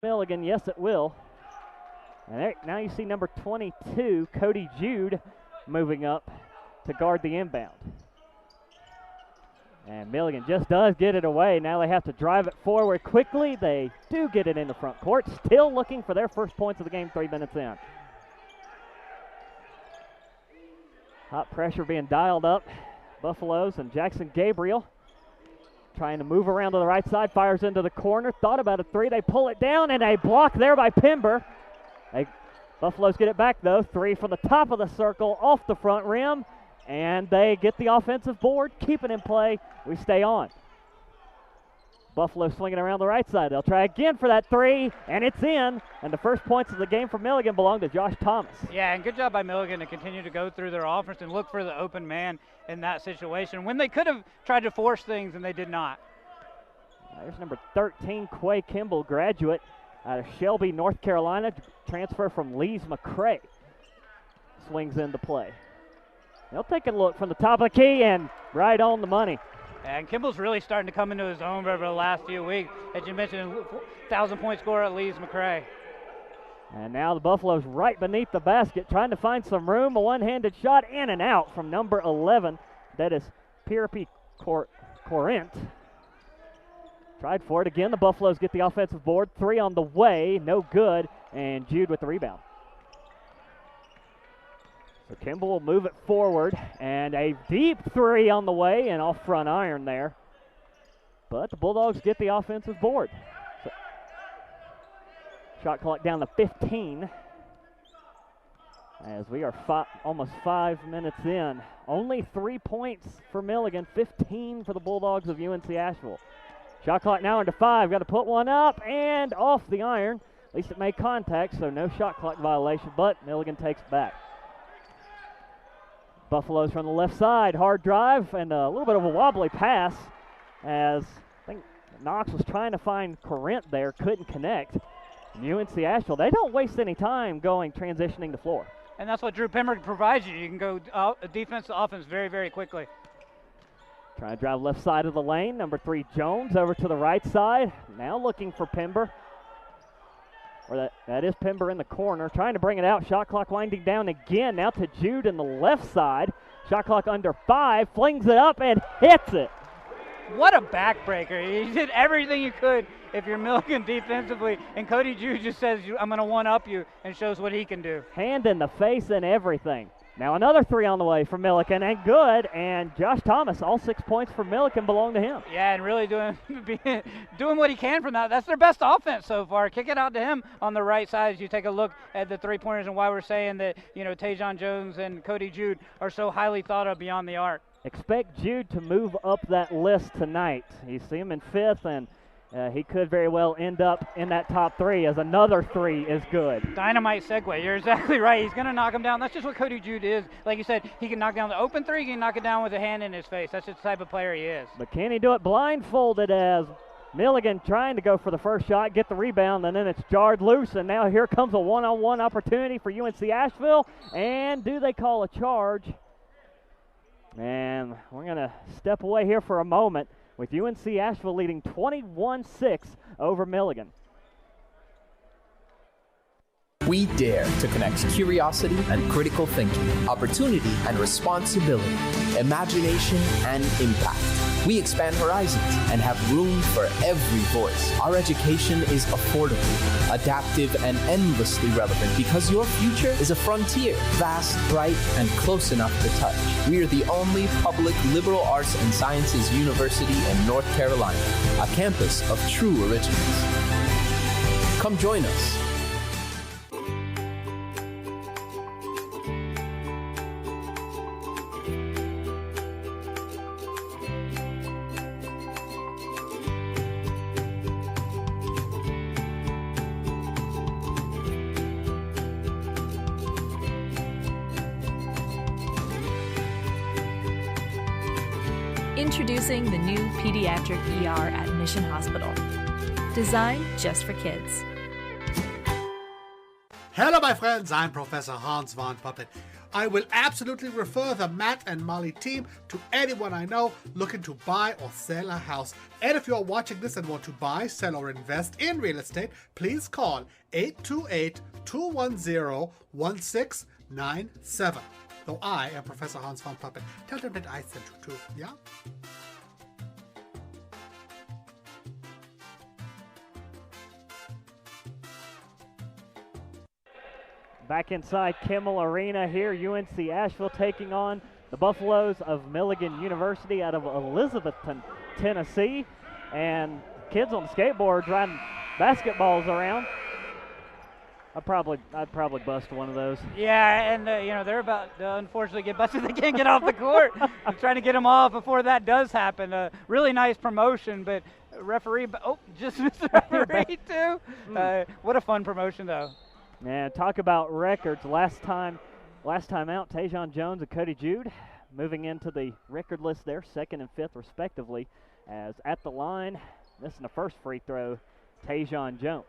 Milligan, yes it will. And there, now you see number 22, Cody Jude, moving up to guard the inbound. And Milligan just does get it away. Now they have to drive it forward quickly. They do get it in the front court. Still looking for their first points of the game 3 minutes in. Hot pressure being dialed up. Buffaloes and Jackson Gabriel trying to move around to the right side. Fires into the corner. Thought about a three. They pull it down, and a block there by Pember. Buffaloes get it back, though. Three from the top of the circle, off the front rim. And they get the offensive board, keep it in play. We stay on. Buffalo swinging around the right side. They'll try again for that three, and it's in. And the first points of the game for Milligan belong to Josh Thomas. Yeah, and good job by Milligan to continue to go through their offense and look for the open man in that situation when they could have tried to force things and they did not. There's number 13, Quay Kimball, graduate out of Shelby, North Carolina, transfer from Lees-McRae. Swings into play. They'll take a look from the top of the key and right on the money. And Kimball's really starting to come into his own over the last few weeks. As you mentioned, 1,000-point scorer at Lees-McRae. And now the Buffaloes right beneath the basket, trying to find some room. A one-handed shot in and out from number 11. That is Pirpi Corinth. Tried for it again. The Buffaloes get the offensive board. Three on the way, no good. And Jude with the rebound. So Kimball will move it forward, and a deep three on the way, and off front iron there. But the Bulldogs get the offensive board. So shot clock down to 15. As we are almost 5 minutes in. Only 3 points for Milligan, 15 for the Bulldogs of UNC Asheville. Shot clock now into 5. Got to put one up and off the iron. At least it made contact, so no shot clock violation, but Milligan takes it back. Buffaloes from the left side, hard drive, and a little bit of a wobbly pass as I think Knox was trying to find Corinth there, couldn't connect. And UNC Asheville, they don't waste any time transitioning the floor. And that's what Drew Pember provides you. You can go defense to offense very, very quickly. Trying to drive left side of the lane. Number 3, Jones, over to the right side. Now looking for Pember. Or that is Pember in the corner. Trying to bring it out. Shot clock winding down again. Now to Jude in the left side. Shot clock under 5. Flings it up and hits it. What a backbreaker. He did everything you could if you're Milligan defensively. And Cody Jude just says, I'm going to one-up you, and shows what he can do. Hand in the face and everything. Now another three on the way for Milligan, and good. And Josh Thomas, all 6 points for Milligan belong to him. Yeah, and really doing what he can from that. That's their best offense so far. Kick it out to him on the right side as you take a look at the three-pointers and why we're saying that, Tajon Jones and Cody Jude are so highly thought of beyond the arc. Expect Jude to move up that list tonight. You see him in 5th, and he could very well end up in that top 3 as another 3 is good. Dynamite segue. You're exactly right. He's going to knock him down. That's just what Cody Jude is. Like you said, he can knock down the open 3. He can knock it down with a hand in his face. That's just the type of player he is. But can he do it blindfolded as Milligan trying to go for the first shot, get the rebound, and then it's jarred loose. And now here comes a one-on-one opportunity for UNC Asheville. And do they call a charge? And we're going to step away here for a moment with UNC Asheville leading 21-6 over Milligan. We dare to connect curiosity and critical thinking, opportunity and responsibility, imagination and impact. We expand horizons and have room for every voice. Our education is affordable, adaptive, and endlessly relevant because your future is a frontier, vast, bright, and close enough to touch. We are the only public liberal arts and sciences university in North Carolina, a campus of true originals. Come join us. Introducing the new pediatric ER at Mission Hospital. Designed just for kids. Hello, my friends. I'm Professor Hans von Puppet. I will absolutely refer the Matt and Molly team to anyone I know looking to buy or sell a house. And if you're watching this and want to buy, sell, or invest in real estate, please call 828-210-1697. Though I am Professor Hans von Puppet. Tell them that I sent you too, yeah? Back inside Kimmel Arena here, UNC Asheville taking on the Buffaloes of Milligan University out of Elizabethton, Tennessee. And kids on the skateboard driving basketballs around. I'd probably bust one of those. Yeah, and they're about to unfortunately get busted. They can't get off the court. I'm trying to get them off before that does happen. Really nice promotion, but referee, just missed the referee too. What a fun promotion though. And talk about records. Last time out, Tajon Jones and Cody Jude moving into the record list there, 2nd and 5th respectively, as at the line, missing the first free throw, Tajon Jones.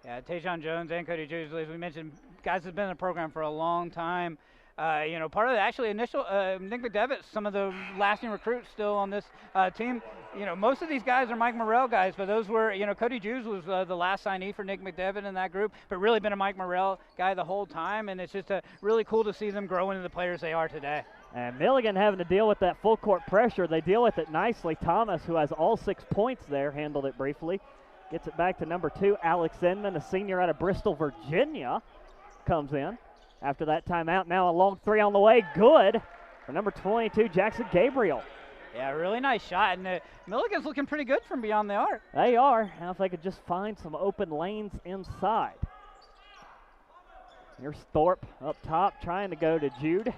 Yeah, Tajon Jones and Cody Jude, as we mentioned, guys have been in the program for a long time. Part of the actually initial Nick McDevitt, some of the lasting recruits still on this team. Most of these guys are Mike Morrell guys, but those were, Cody Juice was the last signee for Nick McDevitt in that group, but really been a Mike Morrell guy the whole time, and it's just really cool to see them grow into the players they are today. And Milligan having to deal with that full court pressure. They deal with it nicely. Thomas, who has all 6 points there, handled it briefly. Gets it back to number 2, Alex Inman, a senior out of Bristol, Virginia, comes in. After that timeout, now a long 3 on the way. Good for number 22, Jackson Gabriel. Yeah, really nice shot. And Milligan's looking pretty good from beyond the arc. They are. Now if they could just find some open lanes inside. Here's Thorpe up top trying to go to Jude.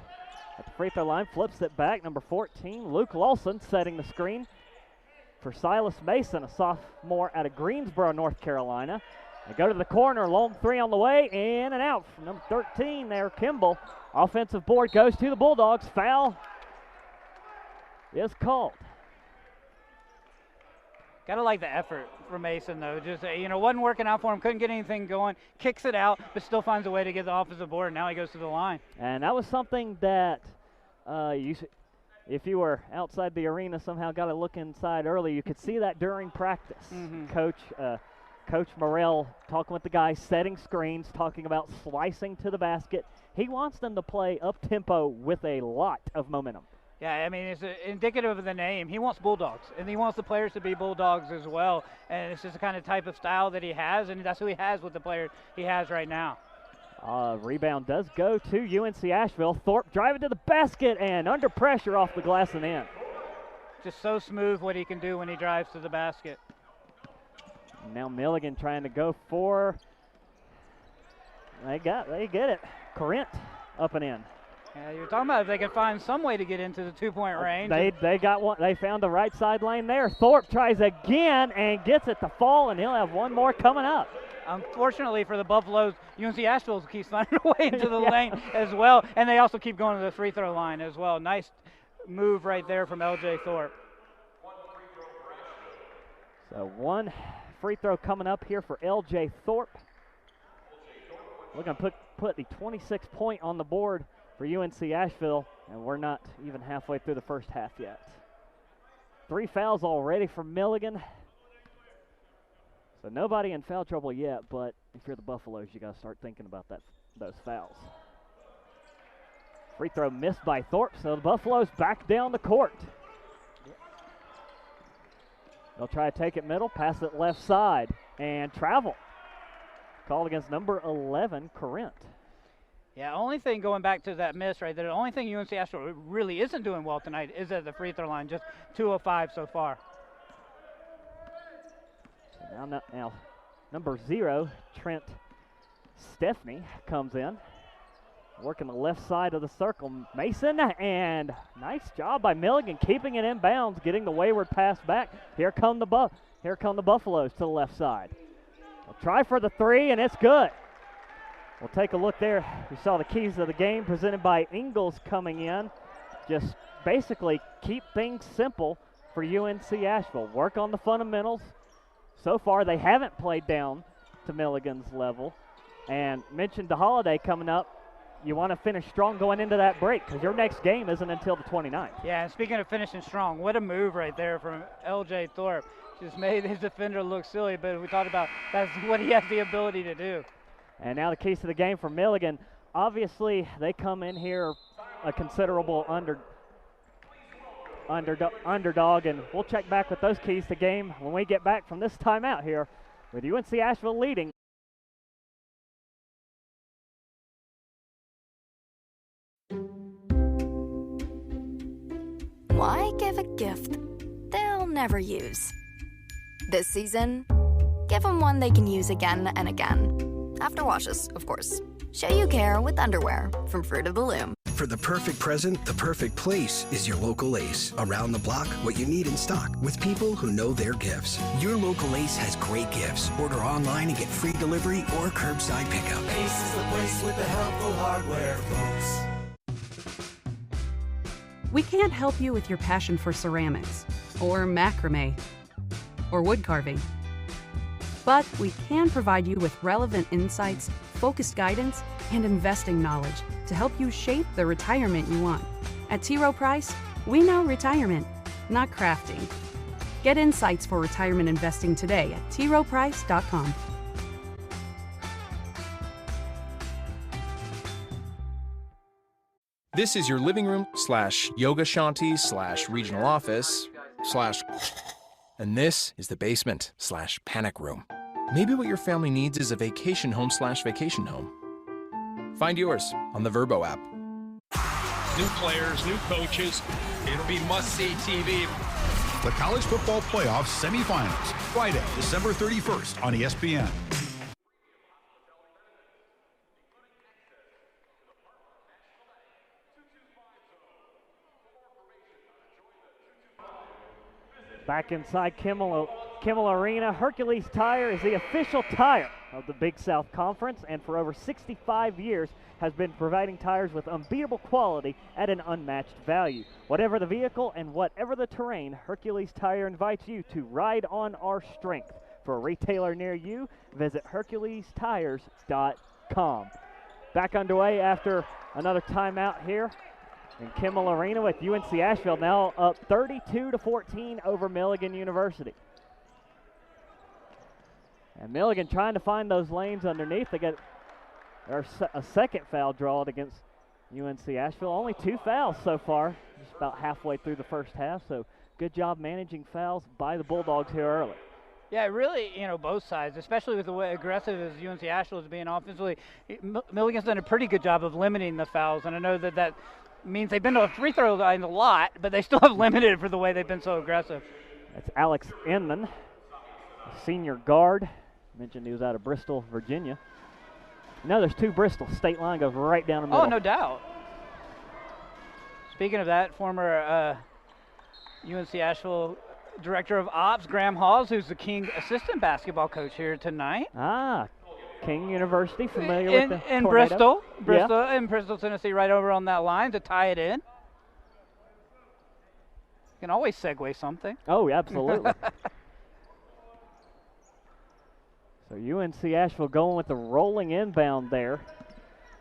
At the free throw line, flips it back. Number 14, Luke Lawson setting the screen for Silas Mason, a sophomore out of Greensboro, North Carolina. They go to the corner, long 3 on the way, in and out from number 13 there, Kimball. Offensive board goes to the Bulldogs. Foul is called. Gotta like the effort from Mason, though. Just, wasn't working out for him, couldn't get anything going, kicks it out, but still finds a way to get the offensive board, and now he goes to the line. And that was something that if you were outside the arena, somehow got to look inside early, you could see that during practice. Coach Morrell talking with the guys, setting screens, talking about slicing to the basket. He wants them to play up-tempo with a lot of momentum. Yeah, I mean, it's indicative of the name. He wants Bulldogs, and he wants the players to be Bulldogs as well. And it's just the kind of type of style that he has, and that's who he has with the players he has right now. Rebound does go to UNC Asheville. Thorpe driving to the basket and under pressure off the glass and in. Just so smooth what he can do when he drives to the basket. Now Milligan trying to go for, they get it. Corinth up and in. Yeah, you're talking about if they can find some way to get into the 2-point range. They got one. They found the right side lane there. Thorpe tries again and gets it to fall, and he'll have one more coming up. Unfortunately for the Buffaloes, UNC Asheville keeps finding a way into the lane as well, and they also keep going to the free throw line as well. Nice move right there from L.J. Thorpe. So one free throw coming up here for L.J. Thorpe. We're going to put the 26-point on the board for UNC Asheville, and we're not even halfway through the first half yet. 3 fouls already for Milligan. So nobody in foul trouble yet, but if you're the Buffaloes, you got to start thinking about those fouls. Free throw missed by Thorpe, so the Buffaloes back down the court. They'll try to take it middle, pass it left side, and travel. Called against number 11, Corinth. Yeah, only thing going back to that miss right there, the only thing UNC Asheville really isn't doing well tonight is at the free throw line, just 2 of 5 so far. Now number 0, Trent Stepney, comes in. Working the left side of the circle. Mason, and nice job by Milligan keeping it in bounds, getting the wayward pass back. Here come the Buffaloes to the left side. They'll try for the 3, and it's good. We'll take a look there. We saw the keys of the game presented by Ingles coming in. Just basically keep things simple for UNC Asheville. Work on the fundamentals. So far, they haven't played down to Milligan's level. And mentioned the holiday coming up. you want to finish strong going into that break because your next game isn't until the 29th. Yeah, and speaking of finishing strong, what a move right there from L.J. Thorpe. Just made his defender look silly, but we talked about that's what he has the ability to do. And now the keys to the game for Milligan. Obviously, they come in here a considerable underdog, and we'll check back with those keys to game when we get back from this timeout here with UNC Asheville leading. Why give a gift they'll never use? This season, give them one they can use again and again. After washes, of course. Show you care with underwear from Fruit of the Loom. For the perfect present, the perfect place is your local Ace. Around the block, what you need in stock with people who know their gifts. Your local Ace has great gifts. Order online and get free delivery or curbside pickup. Ace is the place with the helpful hardware, folks. We can't help you with your passion for ceramics, or macrame, or wood carving. But we can provide you with relevant insights, focused guidance, and investing knowledge to help you shape the retirement you want. At T. Rowe Price, we know retirement, not crafting. Get insights for retirement investing today at troweprice.com. This is your living room / yoga shanty / regional office / and this is the basement / panic room. Maybe what your family needs is a vacation home / vacation home. Find yours on the Vrbo app. New players, new coaches. It'll be must-see TV. The College Football Playoffs semifinals, Friday, December 31st on ESPN. Back inside Kimmel Arena, Hercules Tire is the official tire of the Big South Conference, and for over 65 years has been providing tires with unbeatable quality at an unmatched value. Whatever the vehicle and whatever the terrain, Hercules Tire invites you to ride on our strength. For a retailer near you, visit HerculesTires.com. Back underway after another timeout here in Kimmel Arena with UNC Asheville now up 32-14 over Milligan University. And Milligan trying to find those lanes underneath. They get a second foul drawn against UNC Asheville. Only 2 fouls so far, just about halfway through the first half. So good job managing fouls by the Bulldogs here early. Yeah, really, both sides, especially with the way aggressive as UNC Asheville is being offensively. Milligan's done a pretty good job of limiting the fouls, and I know that means they've been to a free throw line a lot, but they still have limited for the way they've been so aggressive. That's Alex Inman, a senior guard. Mentioned he was out of Bristol, Virginia. There's 2 Bristol. State line goes right down the middle. Oh, no doubt. Speaking of that, former UNC Asheville Director of Ops, Graham Halls, who's the King assistant basketball coach here tonight. King University, familiar with the in Tornado. Bristol, in Bristol, Tennessee, right over on that line to tie it in. You can always segue something. Oh, absolutely. So UNC Asheville going with the rolling inbound there.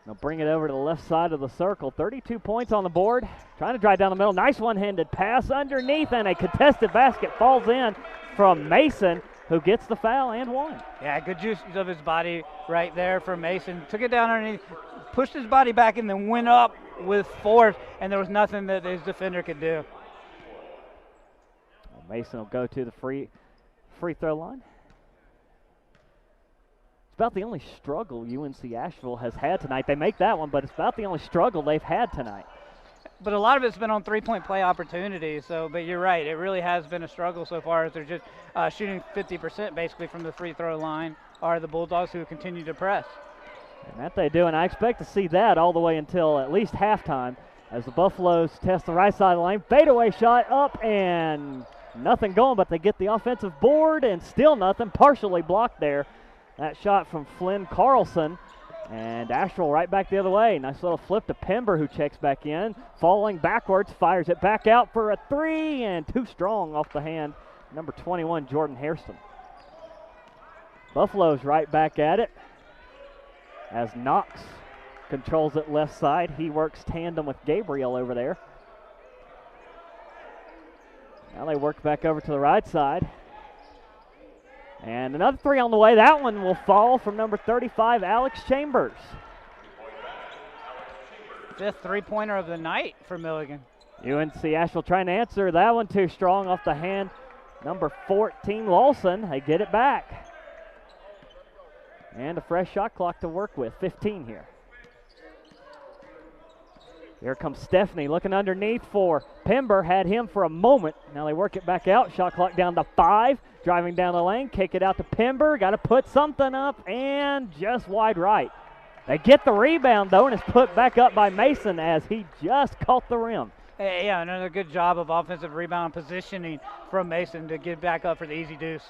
They'll bring it over to the left side of the circle. 32 points on the board. Trying to drive down the middle. Nice one-handed pass underneath, and a contested basket falls in from Mason, who gets the foul and one. Yeah, good use of his body right there from Mason. Took it down underneath, pushed his body back, and then went up with force, and there was nothing that his defender could do. Well, Mason will go to the free throw line. It's about the only struggle UNC Asheville has had tonight. They make that one, but it's about the only struggle they've had tonight. But a lot of it's been on three-point play opportunities. But you're right, it really has been a struggle so far as they're just shooting 50% basically from the free throw line are the Bulldogs who continue to press. And that they do, and I expect to see that all the way until at least halftime as the Buffaloes test the right side of the lane. Fadeaway shot up and nothing going, but they get the offensive board and still nothing, partially blocked there. That shot from Flynn Carlson. And Asheville right back the other way. Nice little flip to Pember, who checks back in. Falling backwards, fires it back out for a 3, and too strong off the hand. Number 21, Jordan Hairston. Buffalo's right back at it as Knox controls it left side. He works tandem with Gabriel over there. Now they work back over to the right side. And another three on the way. That one will fall from number 35, Alex Chambers. 5th three-pointer of the night for Milligan. UNC Asheville trying to answer that one too strong off the hand. Number 14, Lawson. They get it back. And a fresh shot clock to work with, 15 here. Here comes Stephanie looking underneath for Pember. Had him for a moment. Now they work it back out. Shot clock down to 5. Driving down the lane, kick it out to Pember. Got to put something up, and just wide right. They get the rebound, though, and it's put back up by Mason as he just caught the rim. Hey, yeah, another good job of offensive rebound positioning from Mason to get back up for the easy deuce.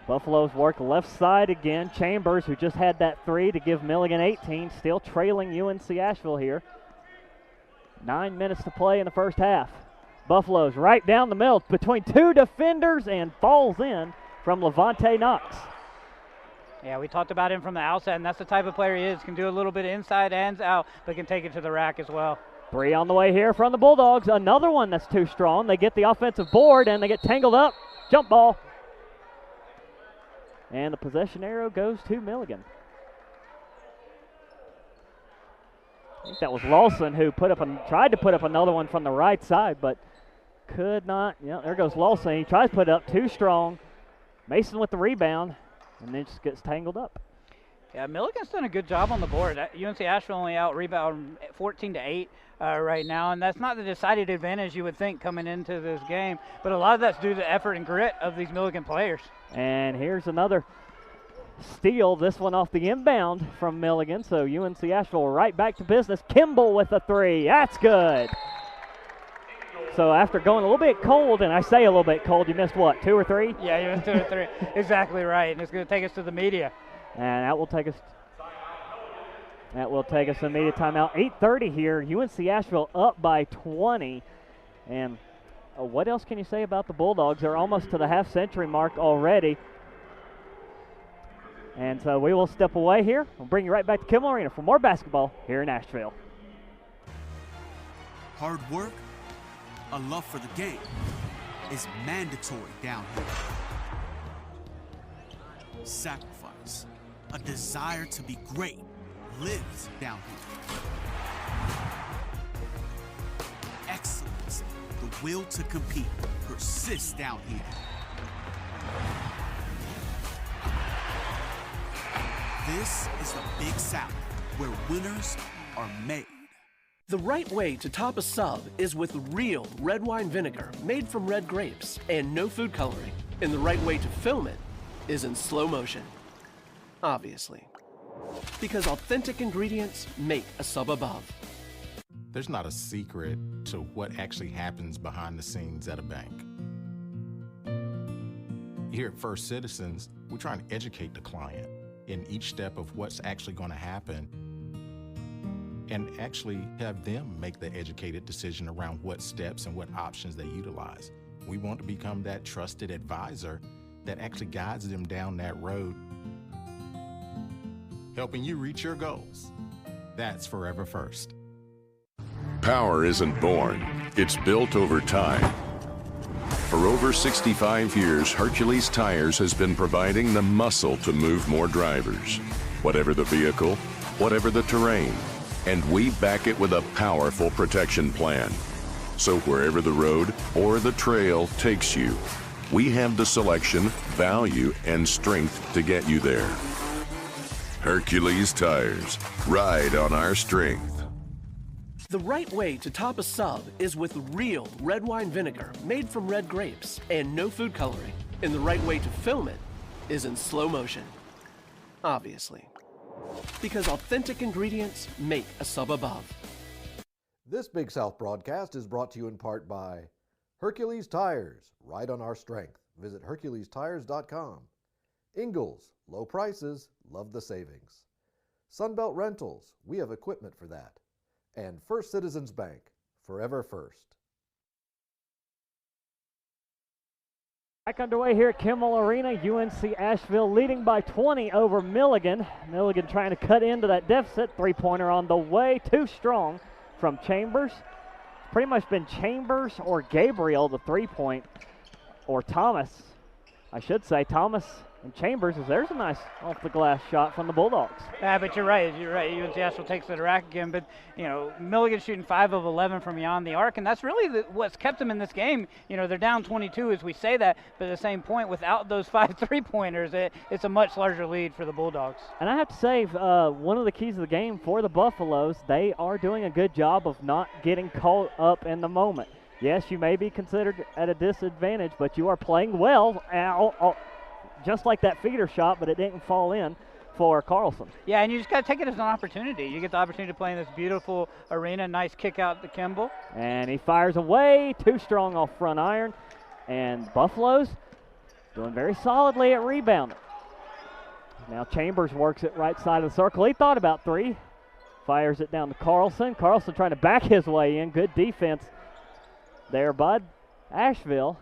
Buffaloes work left side again. Chambers, who just had that three to give Milligan 18, still trailing UNC Asheville here. 9 minutes to play in the first half. Buffaloes right down the middle between two defenders and falls in from Levante Knox. Yeah, we talked about him from the outset, and that's the type of player he is. Can do a little bit of inside and out, but can take it to the rack as well. 3 on the way here from the Bulldogs. Another one that's too strong. They get the offensive board, and they get tangled up. Jump ball. And the possession arrow goes to Milligan. I think that was Lawson who tried to put up another one from the right side, but could not. Yeah, there goes Lawson. He tries to put it up too strong. Mason with the rebound, and then just gets tangled up. Yeah, Milligan's done a good job on the board. UNC Asheville only out rebound 14-8 right now, and that's not the decided advantage you would think coming into this game, but a lot of that's due to the effort and grit of these Milligan players. And here's another steal, this one off the inbound from Milligan, so UNC Asheville right back to business. Kimball with a three. That's good. So after going a little bit cold, and I say a little bit cold, you missed what, 2 or 3? Yeah, you missed 2 or 3. Exactly right, and it's going to take us to the media. And that will take us to immediate timeout. 8:30 here. UNC Asheville up by 20. And what else can you say about the Bulldogs? They're almost to the half-century mark already. And so we will step away here. We'll bring you right back to Kimmel Arena for more basketball here in Asheville. Hard work, a love for the game, is mandatory down here. Sacrifice, a desire to be great, lives down here. Excellence, the will to compete, persists down here. This is the Big South, where winners are made. The right way to top a sub is with real red wine vinegar made from red grapes and no food coloring. And the right way to film it is in slow motion. Obviously. Because authentic ingredients make a sub above. There's not a secret to what actually happens behind the scenes at a bank. Here at First Citizens, we're trying to educate the client in each step of what's actually going to happen and actually have them make the educated decision around what steps and what options they utilize. We want to become that trusted advisor that actually guides them down that road, helping you reach your goals. That's Forever First. Power isn't born, it's built over time. For over 65 years, Hercules Tires has been providing the muscle to move more drivers. Whatever the vehicle, whatever the terrain, and we back it with a powerful protection plan. So wherever the road or the trail takes you, we have the selection, value, and strength to get you there. Hercules Tires, ride on our strength. The right way to top a sub is with real red wine vinegar made from red grapes and no food coloring. And the right way to film it is in slow motion. Obviously. Because authentic ingredients make a sub above. This Big South broadcast is brought to you in part by Hercules Tires, ride on our strength. Visit HerculesTires.com. Ingalls, low prices, love the savings. Sunbelt Rentals, we have equipment for that. And First Citizens Bank, forever first. Back underway here at Kimmel Arena. UNC Asheville leading by 20 over Milligan. Milligan trying to cut into that deficit. Three-pointer on the way. Too strong from Chambers. Pretty much been Chambers or Gabriel, the three-point, or Thomas, I should say. Thomas and Chambers, as there's a nice off-the-glass shot from the Bulldogs. Yeah, but you're right. UNC Asheville takes the rack again, but, Milligan shooting 5 of 11 from beyond the arc, and that's really what's kept them in this game. They're down 22 as we say that, but at the same point, without those 5 three-pointers, it's a much larger lead for the Bulldogs. And I have to say, one of the keys of the game for the Buffaloes, they are doing a good job of not getting caught up in the moment. Yes, you may be considered at a disadvantage, but you are playing well. Just like that feeder shot, but it didn't fall in for Carlson. Yeah, and you just got to take it as an opportunity. You get the opportunity to play in this beautiful arena. Nice kick out to Kimball. And he fires away. Too strong off front iron. And Buffaloes doing very solidly at rebounding. Now Chambers works it right side of the circle. He thought about three. Fires it down to Carlson. Carlson trying to back his way in. Good defense there, Bud. Asheville.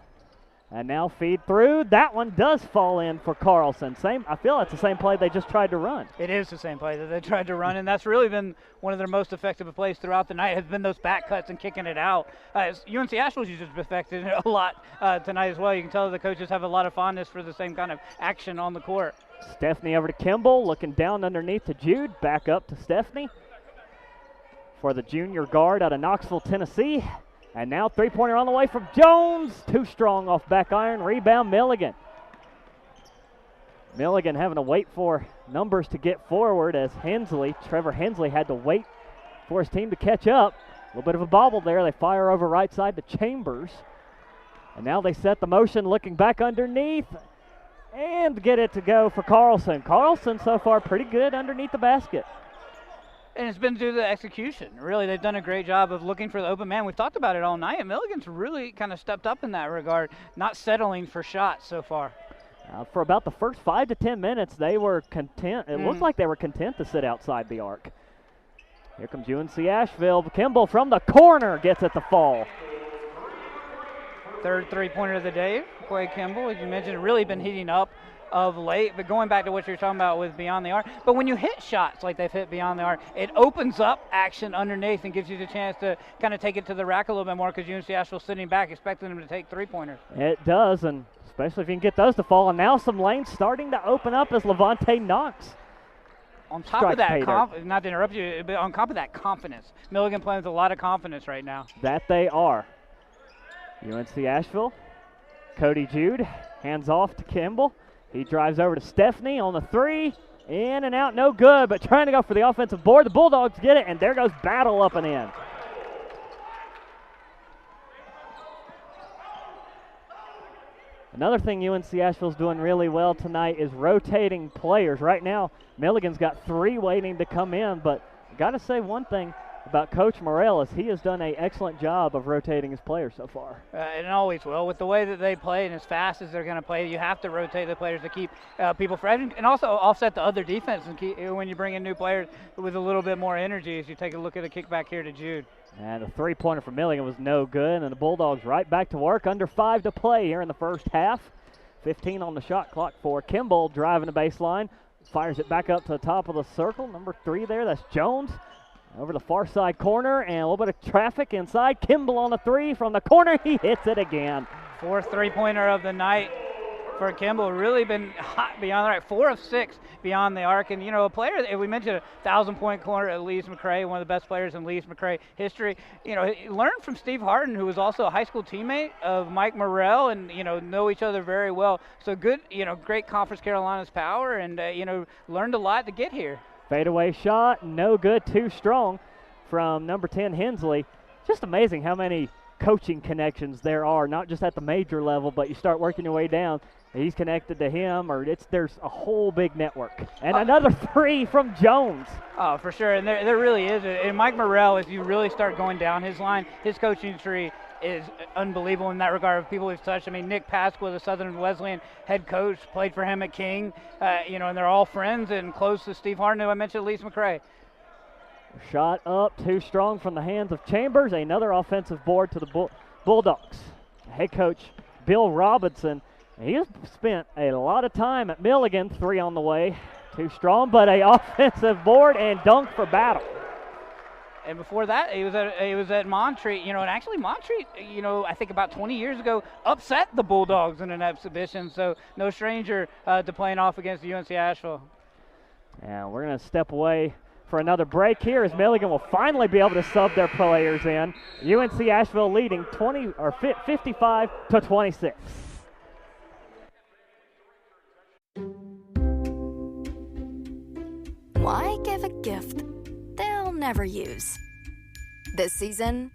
And now feed through. That one does fall in for Carlson. I feel it's the same play they just tried to run. It is the same play that they tried to run, and that's really been one of their most effective plays throughout the night, has been those back cuts and kicking it out. UNC Asheville's just affected it a lot tonight as well. You can tell the coaches have a lot of fondness for the same kind of action on the court. Stephanie over to Kimball, looking down underneath to Jude. Back up to Stephanie for the junior guard out of Knoxville, Tennessee. And now three-pointer on the way from Jones. Too strong off back iron. Rebound, Milligan. Milligan having to wait for numbers to get forward as Trevor Hensley had to wait for his team to catch up. A little bit of a bobble there. They fire over right side to Chambers. And now they set the motion, looking back underneath. And get it to go for Carlson. Carlson so far pretty good underneath the basket. And it's been due to the execution. Really, they've done a great job of looking for the open man. We've talked about it all night, and Milligan's really kind of stepped up in that regard, not settling for shots so far. For about the first 5 to 10 minutes, they were content. It looked like they were content to sit outside the arc. Here comes UNC Asheville. Kimball from the corner gets it to fall. Third three-pointer of the day, Quay Kimball. As you mentioned, really been heating up of late, but going back to what you're talking about with beyond the arc, but when you hit shots like they've hit beyond the arc, it opens up action underneath and gives you the chance to kind of take it to the rack a little bit more, because UNC Asheville's sitting back expecting them to take three-pointers. It does, and especially if you can get those to fall. And now some lanes starting to open up as Levante Knox. On top of that, not to interrupt you, but on top of that confidence, Milligan playing with a lot of confidence right now. That they are. UNC Asheville, Cody Jude, hands off to Kimball. He drives over to Stephanie on the three. In and out, no good, but trying to go for the offensive board. The Bulldogs get it, and there goes Battle up and in. Another thing UNC Asheville's doing really well tonight is rotating players. Right now, Milligan's got 3 waiting to come in, but got to say one thing about Coach Morrell is he has done an excellent job of rotating his players so far. And always will. With the way that they play and as fast as they're going to play, you have to rotate the players to keep people fresh and also offset the other defense and keep, when you bring in new players with a little bit more energy. As you take a look at the kickback here to Jude. And the three-pointer for Milligan was no good, and the Bulldogs right back to work. Under 5 to play here in the first half. 15 on the shot clock for Kimball, driving the baseline. Fires it back up to the top of the circle. Number 3 there, that's Jones. Over the far side corner, and a little bit of traffic inside. Kimball on the 3 from the corner. He hits it again. 4th three-pointer of the night for Kimball. Really been hot beyond the arc. 4 of 6 beyond the arc. And, a player, we mentioned a 1,000-point corner at Lees McRae, one of the best players in Lees McRae history. He learned from Steve Harden, who was also a high school teammate of Mike Morrell, and, know each other very well. So good, great Conference Carolinas power, and, learned a lot to get here. Fadeaway shot, no good, too strong from number 10, Hensley. Just amazing how many coaching connections there are, not just at the major level, but you start working your way down. He's connected to him, or there's a whole big network. And another 3 from Jones. Oh, for sure, and there really is. And Mike Morrell, if you really start going down his line, his coaching tree is unbelievable in that regard of people he's touched. I mean, Nick Pasqua, the Southern Wesleyan head coach, played for him at King, and they're all friends and close to Steve Harden, who I mentioned, Lees McRae. Shot up, too strong from the hands of Chambers. Another offensive board to the Bulldogs. Head coach Bill Robinson He has spent a lot of time at Milligan, 3 on the way. Too strong, but a offensive board and dunk for Battle. And before that, he was at Montreat, and actually Montreat, I think about 20 years ago, upset the Bulldogs in an exhibition. So no stranger to playing off against UNC Asheville. And we're going to step away for another break here as Milligan will finally be able to sub their players in. UNC Asheville leading 55-26. Why give a gift they'll never use? This season,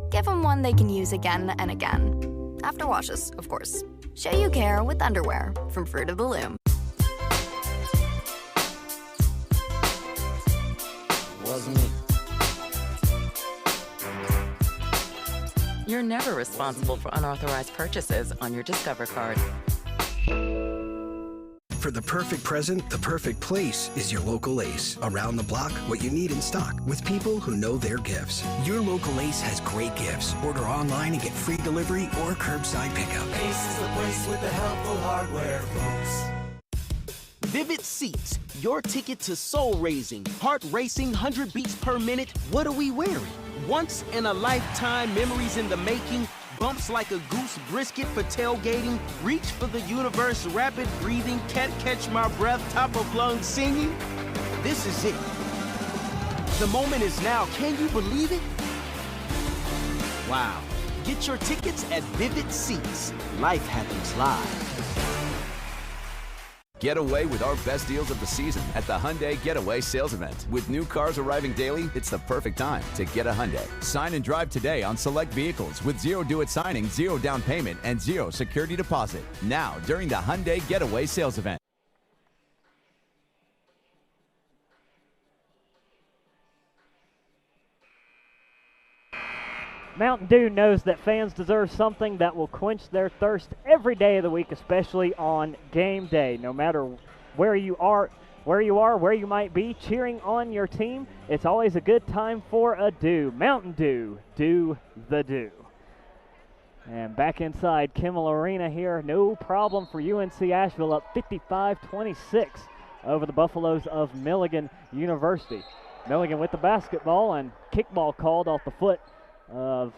give them one they can use again and again. After washes, of course. Show you care with underwear from Fruit of the Loom. Wasn't me. You're never responsible for unauthorized purchases on your Discover card. For the perfect present, the perfect place is your local Ace. Around the block, what you need in stock with people who know their gifts. Your local Ace has great gifts. Order online and get free delivery or curbside pickup. Ace is the place with the helpful hardware, folks. Vivid Seats, your ticket to soul-raising, heart-racing, 100 beats per minute. What are we wearing? Once-in-a-lifetime memories in the making. Bumps like a goose brisket for tailgating. Reach for the universe, rapid breathing. Can't catch my breath, top of lungs singing. This is it. The moment is now. Can you believe it? Wow. Get your tickets at Vivid Seats. Life happens live. Get away with our best deals of the season at the Hyundai Getaway Sales Event. With new cars arriving daily, it's the perfect time to get a Hyundai. Sign and drive today on select vehicles with 0 due at signing, 0 down payment, and 0 security deposit. Now, during the Hyundai Getaway Sales Event. Mountain Dew knows that fans deserve something that will quench their thirst every day of the week, especially on game day. No matter where you are, where you might be cheering on your team, it's always a good time for a Dew. Mountain Dew, do the Dew. And back inside Kimmel Arena here, no problem for UNC Asheville, up 55-26 over the Buffaloes of Milligan University. Milligan with the basketball and kickball called off the foot of,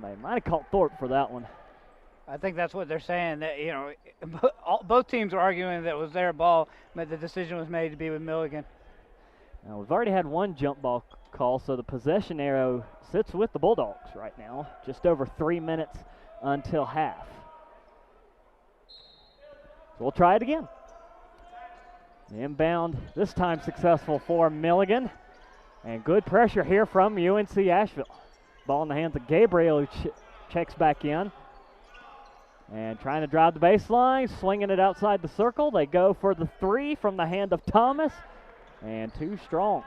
they might have called Thorpe for that one. I think that's what they're saying, that, both teams are arguing that it was their ball, but the decision was made to be with Milligan. Now, we've already had one jump ball call, so the possession arrow sits with the Bulldogs right now, just over 3 minutes until half. So we'll try it again. The inbound, this time successful for Milligan, and good pressure here from UNC Asheville. Ball in the hands of Gabriel, who checks back in. And trying to drive the baseline, swinging it outside the circle. They go for the three from the hand of Thomas, and too strong.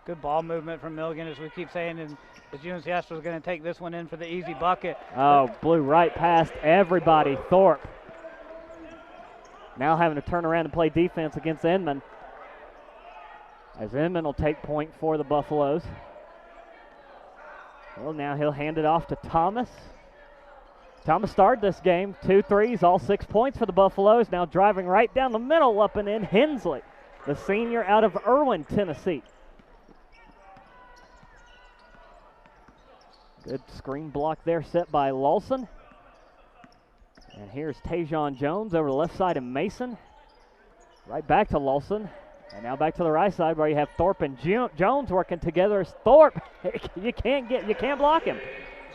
Good ball movement from Milligan, as we keep saying, and as UNC Asheville is going to take this one in for the easy bucket. Oh, blew right past everybody. Thorpe now having to turn around and play defense against Inman, as Inman will take point for the Buffaloes. Well, now he'll hand it off to Thomas. Thomas started this game, 2 threes, all 6 points for the Buffaloes. Now driving right down the middle, up and in Hensley, the senior out of Irwin, Tennessee. Good screen block there set by Lawson. And here's Tajon Jones over the left side of Mason. Right back to Lawson. And now back to the right side where you have Thorpe and Jones working together as Thorpe. You can't block him.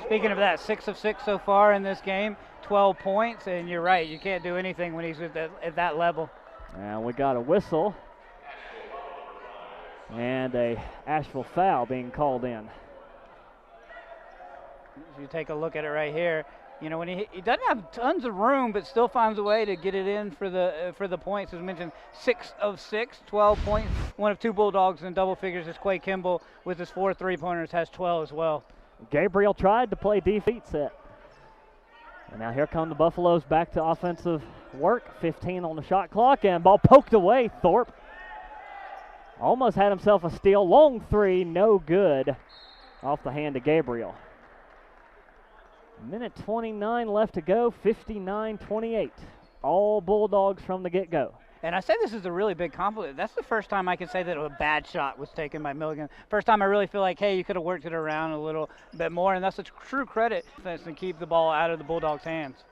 Speaking of that, 6 of 6 so far in this game, 12 points, and you're right, you can't do anything when he's at that level. And we got a whistle and a Asheville foul being called in. If you take a look at it right here, when he doesn't have tons of room, but still finds a way to get it in for the points. As mentioned, 6 of 6, 12 points. One of 2 Bulldogs in double figures is Quay Kimball with his 4 3-pointers, has 12 as well. Gabriel tried to play defeat set. And now here come the Buffaloes back to offensive work. 15 on the shot clock, and ball poked away. Thorpe almost had himself a steal. Long 3, no good, off the hand of Gabriel. Minute 29 left to go, 59-28. All Bulldogs from the get-go. And I say this is a really big compliment. That's the first time I can say that a bad shot was taken by Milligan. First time I really feel like, hey, you could have worked it around a little bit more, and that's a true credit to keep the ball out of the Bulldogs' hands.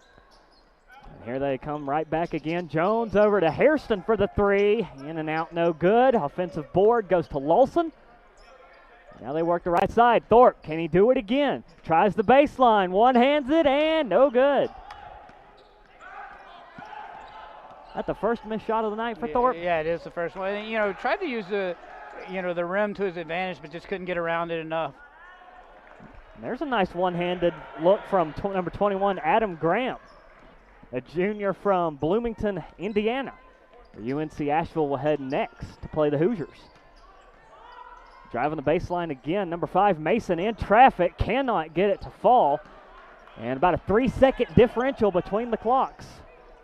And here they come right back again. Jones over to Hairston for the three. In and out, no good. Offensive board goes to Lawson. Now they work the right side. Thorpe, can he do it again? Tries the baseline, one-hands it, and no good. That's the first missed shot of the night for Thorpe. Yeah, it is the first one. And, tried to use the rim to his advantage, but just couldn't get around it enough. And there's a nice one-handed look from number 21, Adam Graham, a junior from Bloomington, Indiana. UNC Asheville will head next to play the Hoosiers. Driving the baseline again, number 5, Mason in traffic, cannot get it to fall. And about a 3-second differential between the clocks.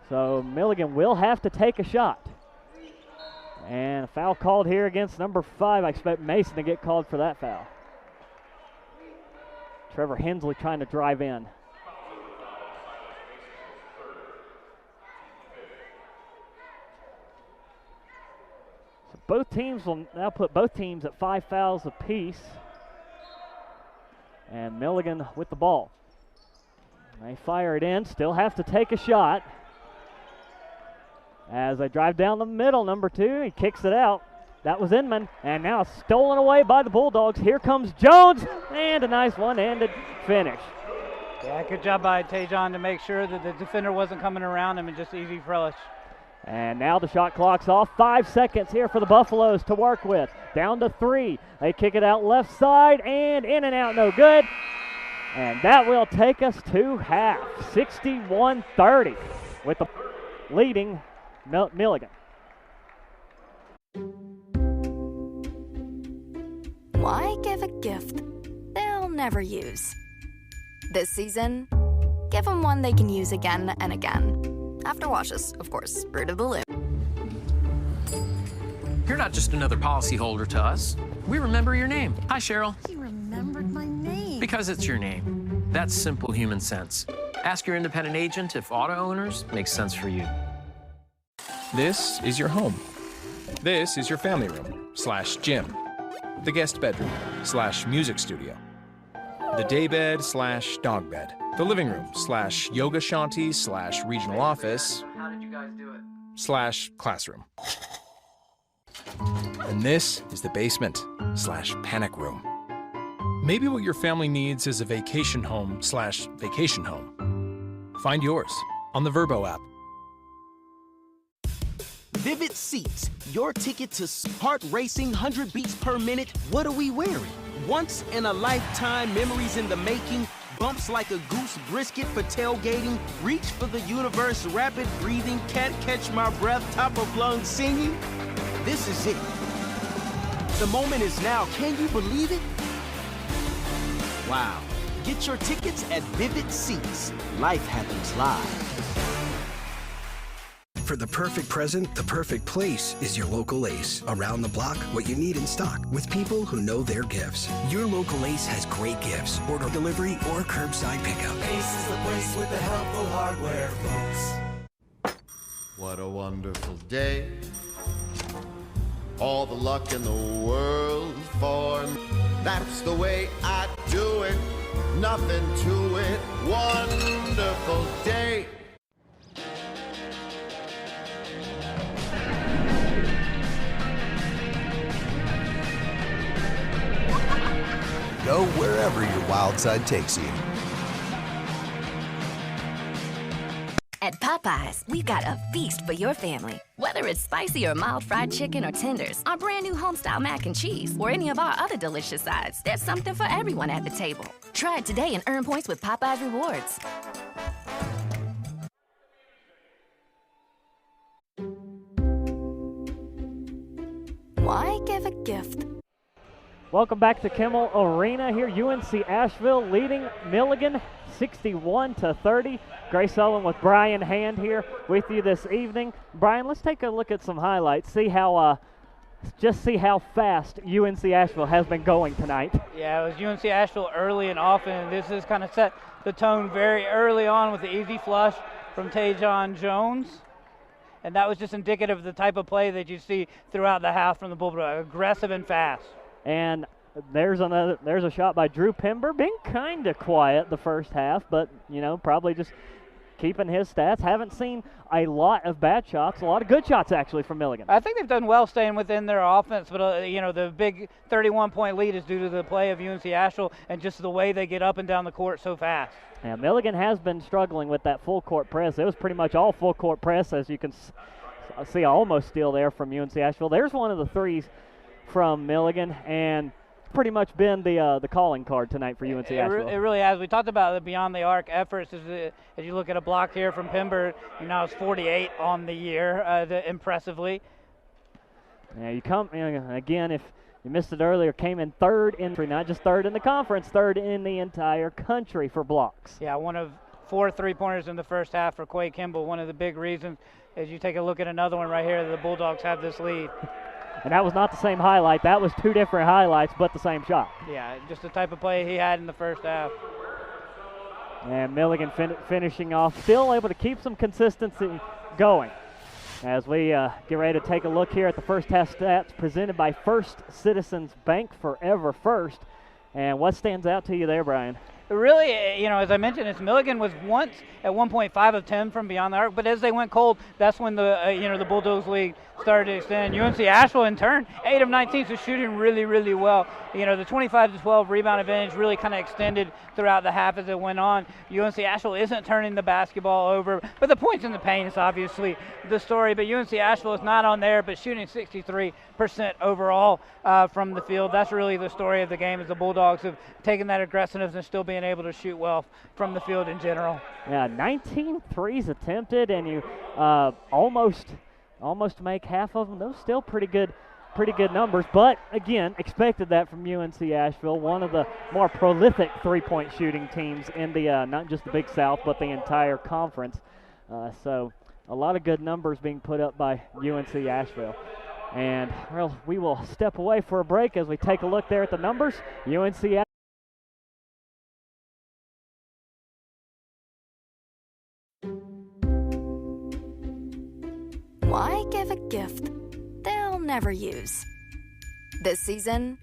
So Milligan will have to take a shot. And a foul called here against number 5. I expect Mason to get called for that foul. Trevor Hensley trying to drive in. So both teams will now put both teams at 5 fouls apiece. And Milligan with the ball. They fire it in, still have to take a shot. As they drive down the middle, number 2, he kicks it out. That was Inman, and now stolen away by the Bulldogs. Here comes Jones, and a nice one-handed finish. Yeah, good job by Tajon to make sure that the defender wasn't coming around him and just easy relish. And now the shot clock's off. 5 seconds here for the Buffaloes to work with. Down to 3. They kick it out left side, and in and out, no good. And that will take us to half, 61-30, with the leading Milligan. Why give a gift they'll never use? This season, give them one they can use again and again. After washes, of course, Root of the Loom. You're not just another policyholder to us. We remember your name. Hi, Cheryl. You remembered my name. Because it's your name. That's simple human sense. Ask your independent agent if auto owners makes sense for you. This is your home. This is your family room / gym. The guest bedroom / music studio. The daybed / dog bed. The living room / yoga shanty / regional office. How did you guys do it? / classroom. And this is the basement / panic room. Maybe what your family needs is a vacation home / vacation home. Find yours on the Vrbo app. Vivid Seats, your ticket to heart racing, 100 beats per minute. What are we wearing? Once in a lifetime, memories in the making. Bumps like a goose brisket for tailgating. Reach for the universe, rapid breathing. Can't catch my breath, top of lungs singing. This is it. The moment is now. Can you believe it? Wow. Get your tickets at Vivid Seats. Life happens live. For the perfect present, the perfect place is your local Ace. Around the block, what you need in stock with people who know their gifts. Your local Ace has great gifts. Order delivery or curbside pickup. Ace is the place with the helpful hardware, folks. What a wonderful day. All the luck in the world for me. That's the way I do it. Nothing to it. Wonderful day. Go wherever your wild side takes you. At Popeyes, we've got a feast for your family. Whether it's spicy or mild fried chicken or tenders, our brand new homestyle mac and cheese, or any of our other delicious sides, there's something for everyone at the table. Try it today and earn points with Popeyes Rewards. Why give a gift? Welcome back to Kimmel Arena here. UNC Asheville leading Milligan 61-30. Grace Sullivan with Brian Hand here with you this evening. Brian, let's take a look at some highlights. See how just see how fast UNC Asheville has been going tonight. Yeah, it was UNC Asheville early and often, and this has kind of set the tone very early on with the easy flush from Tajon Jones. And that was just indicative of the type of play that you see throughout the half from the Bulldogs, aggressive and fast. And there's a shot by Drew Pember, being kind of quiet the first half, but, probably just keeping his stats. Haven't seen a lot of bad shots, a lot of good shots actually from Milligan. I think they've done well staying within their offense, but the big 31-point lead is due to the play of UNC Asheville and just the way they get up and down the court so fast. Yeah, Milligan has been struggling with that full court press. It was pretty much all full court press, as you can see, almost steal there from UNC Asheville. There's one of the threes from Milligan, and pretty much been the calling card tonight for UNC Asheville. It really has. We talked about the beyond the arc efforts. As you look at a block here from Pember, it's 48 on the year, impressively. Yeah, again, if you missed it earlier, came in third in, not just third in the conference, third in the entire country for blocks. Yeah, one of 4 3-pointers in the first half for Quay Kimball. One of the big reasons, as you take a look at another one right here, the Bulldogs have this lead. And that was not the same highlight. That was 2 different highlights, but the same shot. Yeah, just the type of play he had in the first half. And Milligan finishing off, still able to keep some consistency going. As we get ready to take a look here at the first half stats presented by First Citizens Bank, Forever First. And what stands out to you there, Brian? Really, as I mentioned, Milligan was once at 1.5 of 10 from beyond the arc, but as they went cold, that's when the Bulldogs league started to extend. UNC Asheville, in turn, 8 of 19, so shooting really, really well. The 25-12 rebound advantage really kind of extended throughout the half as it went on. UNC Asheville isn't turning the basketball over, but the points in the paint is obviously the story. But UNC Asheville is not on there, but shooting 63% overall from the field. That's really the story of the game, is the Bulldogs have taken that aggressiveness and still being able to shoot well from the field in general. Yeah, 19 threes attempted, and you almost make half of them. Those still pretty good numbers, but again, expected that from UNC Asheville, one of the more prolific three-point shooting teams in the not just the Big South, but the entire conference. So a lot of good numbers being put up by UNC Asheville. And we will step away for a break as we take a look there at the numbers. UNC Asheville. Why give a gift they'll never use? This season,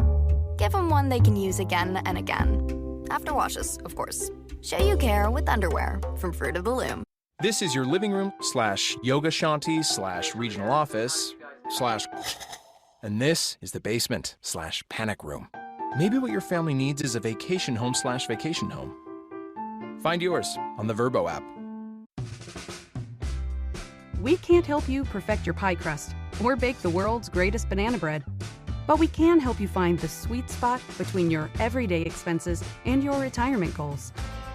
give them one they can use again and again. After washes, of course. Show you care with underwear from Fruit of the Loom. This is your living room / yoga shanty / regional office / and this is the basement / panic room. Maybe what your family needs is a vacation home / vacation home. Find yours on the Vrbo app. We can't help you perfect your pie crust or bake the world's greatest banana bread, but we can help you find the sweet spot between your everyday expenses and your retirement goals.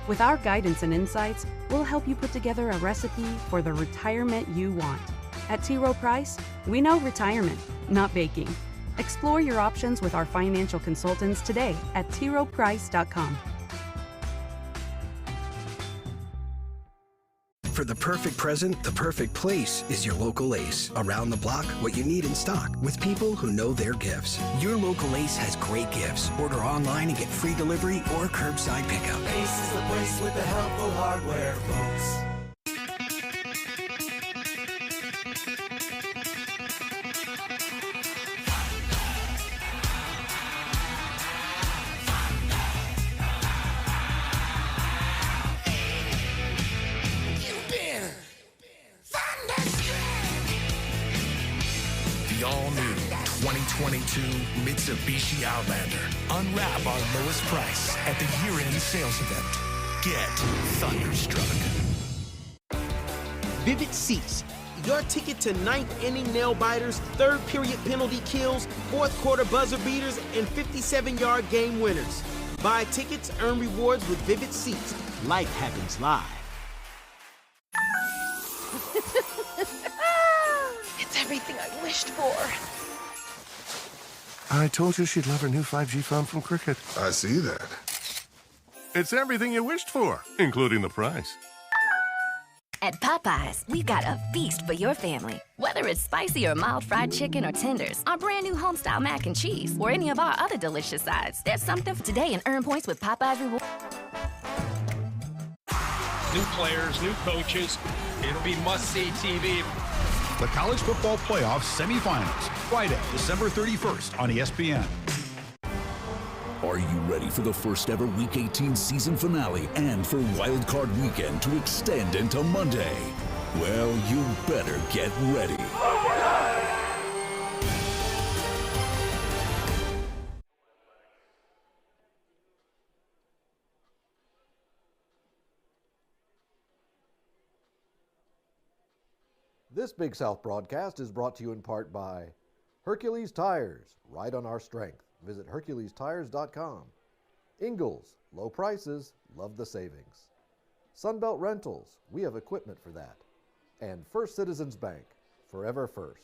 With our guidance and insights, we'll help you put together a recipe for the retirement you want. At T. Rowe Price, we know retirement, not baking. Explore your options with our financial consultants today at troweprice.com. For the perfect present, the perfect place is your local Ace. Around the block, what you need in stock, with people who know their gifts. Your local Ace has great gifts. Order online and get free delivery or curbside pickup. Ace is the place with the helpful hardware, folks. The all-new 2022 Mitsubishi Outlander. Unwrap our lowest price at the year-end sales event. Get thunderstruck. Vivid Seats, your ticket to ninth inning nail biters, third period penalty kills, fourth quarter buzzer beaters, and 57-yard game winners. Buy tickets, earn rewards with Vivid Seats. Life happens live. It's everything I wished for. I told you she'd love her new 5G phone from Cricket. I see that. It's everything you wished for, including the price. At Popeyes, we've got a feast for your family. Whether it's spicy or mild fried chicken or tenders, our brand new homestyle mac and cheese, or any of our other delicious sides, there's something for today and earn points with Popeyes Rewards. New players, new coaches. It'll be must-see TV. The College Football Playoff Semifinals, Friday, December 31st on ESPN. Are you ready for the first ever Week 18 season finale and for Wild Card Weekend to extend into Monday? Well, you better get ready. This Big South broadcast is brought to you in part by Hercules Tires, ride on our strength. Visit HerculesTires.com. Ingalls, low prices, love the savings. Sunbelt Rentals, we have equipment for that. And First Citizens Bank, forever first.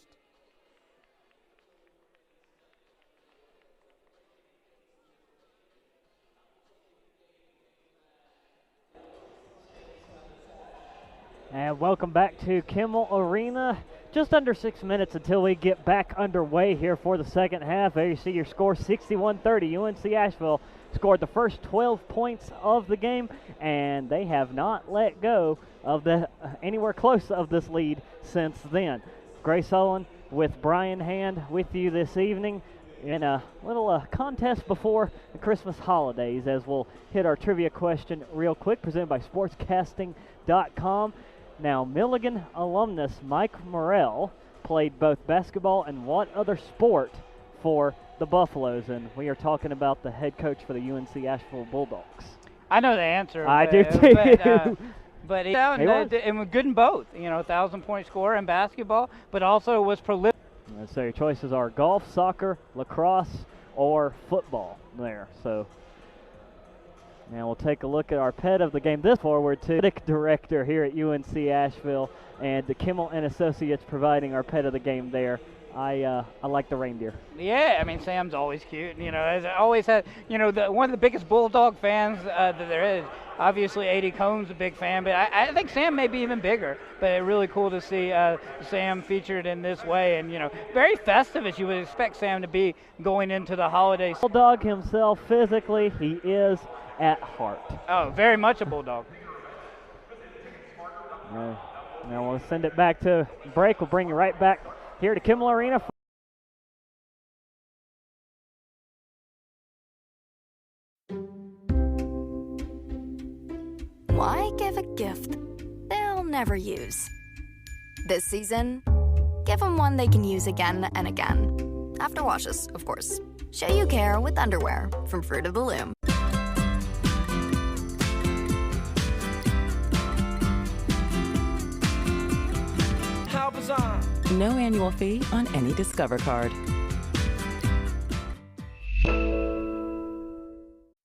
And welcome back to Kimmel Arena. Just under 6 minutes until we get back underway here for the second half. There you see your score, 61-30. UNC Asheville scored the first 12 points of the game, and they have not let go of anywhere close of this lead since then. Grace Owen with Brian Hand with you this evening in a little contest before the Christmas holidays, as we'll hit our trivia question real quick, presented by sportscasting.com. Now, Milligan alumnus Mike Morrell played both basketball and what other sport for the Buffaloes? And we are talking about the head coach for the UNC Asheville Bulldogs. I know the answer. I do too. But and was good in both. 1,000-point scorer in basketball, but also was prolific. So your choices are golf, soccer, lacrosse, or football there. So now we'll take a look at our pet of the game. This forward to the director here at UNC Asheville, and the Kimmel and Associates providing our pet of the game there. I like the reindeer. Yeah, I mean, Sam's always cute. As I always had, one of the biggest Bulldog fans that there is. Obviously, A.D. Cohn's a big fan, but I think Sam may be even bigger. But it's really cool to see Sam featured in this way, and very festive as you would expect Sam to be going into the holidays. Bulldog himself, physically, he is at heart. Oh, very much a Bulldog. Now we'll send it back to break. We'll bring you right back here to Kimmel Arena. Why give a gift they'll never use? This season, give them one they can use again and again. After washes, of course. Show you care with underwear from Fruit of the Loom. No annual fee on any Discover card.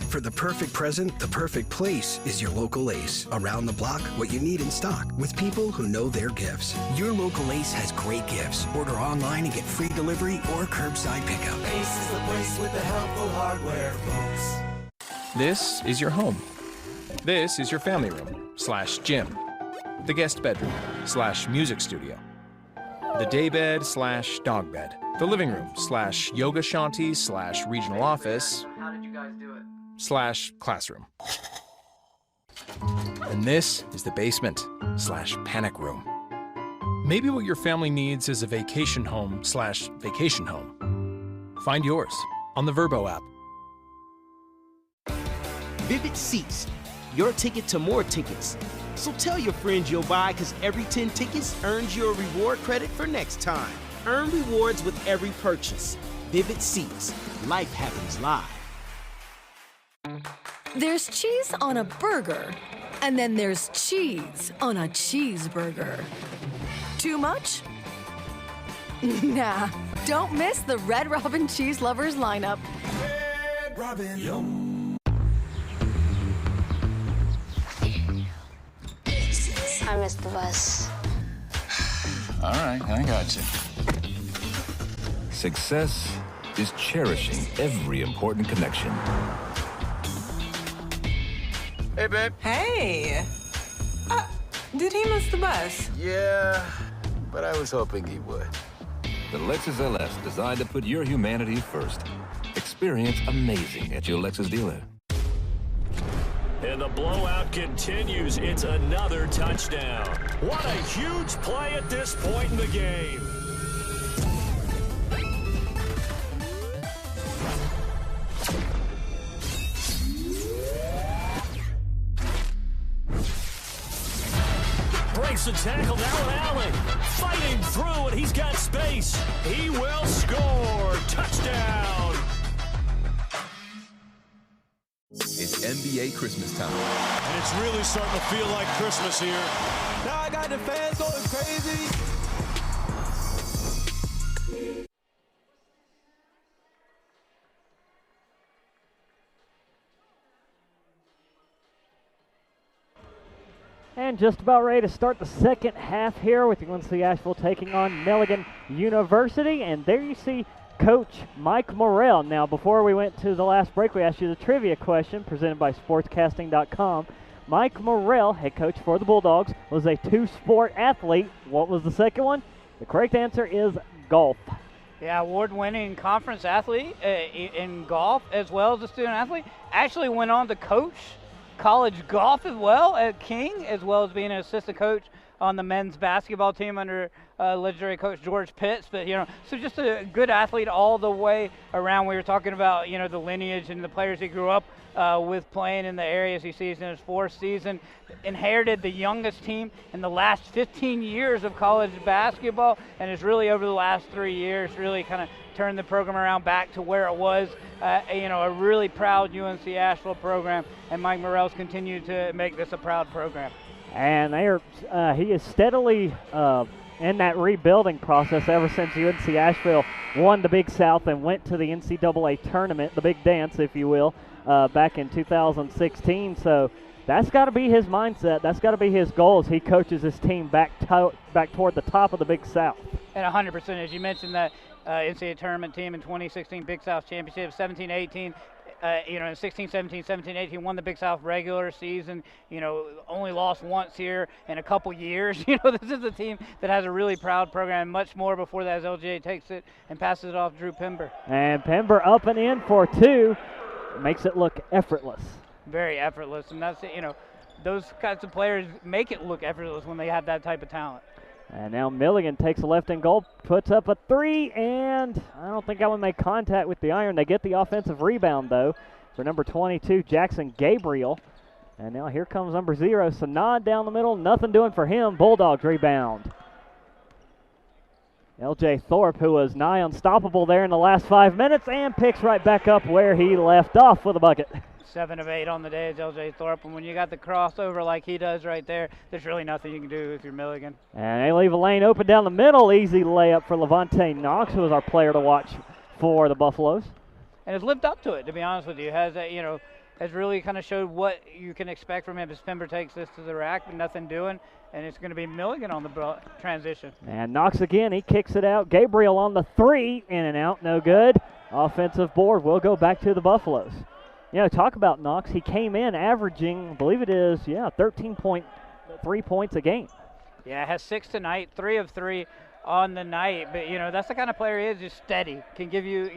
For the perfect present, the perfect place is your local Ace. Around the block, what you need in stock, with people who know their gifts. Your local Ace has great gifts. Order online and get free delivery or curbside pickup. Ace is the place with the helpful hardware, folks. This is your home. This is your family room / gym. The guest bedroom / music studio. The daybed / dog bed. The living room / yoga shanty / regional office. How did you guys do it? / classroom. And this is the basement / panic room. Maybe what your family needs is a vacation home / vacation home. Find yours on the Vrbo app. Vivid Seats, your ticket to more tickets. So tell your friends you'll buy, because every 10 tickets earns you a reward credit for next time. Earn rewards with every purchase. Vivid Seats, life happens live. There's cheese on a burger, and then there's cheese on a cheeseburger. Too much? Nah, don't miss the Red Robin Cheese Lovers lineup. Red Robin. Yum. I missed the bus. All right, I got you. Success is cherishing every important connection. Hey, babe. Hey. Did he miss the bus? Yeah, but I was hoping he would. The Lexus LS, designed to put your humanity first. Experience amazing at your Lexus dealer. And the blowout continues. It's another touchdown. What a huge play at this point in the game. Breaks the tackle now with Allen. Fighting through and he's got space. He will score. Touchdown. It's NBA Christmas time. And it's really starting to feel like Christmas here. Now I got the fans going crazy. And just about ready to start the second half here with UNC Asheville taking on Milligan University. And there you see Coach Mike Morrell. Now, before we went to the last break, we asked you the trivia question presented by sportscasting.com. Mike Morrell, head coach for the Bulldogs, was a two-sport athlete. What was the second one? The correct answer is golf. Yeah, award-winning conference athlete in golf as well as a student athlete. Actually went on to coach college golf as well at King, as well as being an assistant coach on the men's basketball team under legendary coach George Pitts. But, so just a good athlete all the way around. We were talking about, the lineage and the players he grew up with playing in the areas he sees in his fourth season. Inherited the youngest team in the last 15 years of college basketball, and has really over the last 3 years really kind of turned the program around back to where it was, a really proud UNC Asheville program, and Mike Morrell's continued to make this a proud program. And he is steadily in that rebuilding process ever since UNC Asheville won the Big South and went to the NCAA tournament, the big dance, if you will, back in 2016. So that's got to be his mindset. That's got to be his goal as he coaches his team back toward the top of the Big South. And 100%, as you mentioned, that NCAA tournament team in 2016 Big South Championship, 17-18. In 16-17, 17-18, won the Big South regular season, only lost once here in a couple years. This is a team that has a really proud program, much more before that as LGA takes it and passes it off Drew Pember. And Pember up and in for two, makes it look effortless. Very effortless, and that's, those kinds of players make it look effortless when they have that type of talent. And now Milligan takes a left in goal, puts up a three, and I don't think that one made contact with the iron. They get the offensive rebound, though, for number 22, Jackson Gabriel. And now here comes number 0, Sanad down the middle. Nothing doing for him. Bulldogs rebound. L.J. Thorpe, who was nigh unstoppable there in the last 5 minutes, and picks right back up where he left off with a bucket. 7 of 8 on the day is L.J. Thorpe, and when you got the crossover like he does right there, there's really nothing you can do if you're Milligan. And they leave a lane open down the middle. Easy layup for Levante Knox, who is our player to watch for the Buffaloes. And has lived up to it, to be honest with you. Has really kind of showed what you can expect from him as Pember takes this to the rack, but nothing doing, and it's going to be Milligan on the transition. And Knox again, he kicks it out. Gabriel on the three, in and out, no good. Offensive board will go back to the Buffaloes. Talk about Knox. He came in averaging, I believe it is, 13.3 points a game. Yeah, has 6 tonight, 3 of 3 on the night. But, that's the kind of player he is, just steady. Gives you,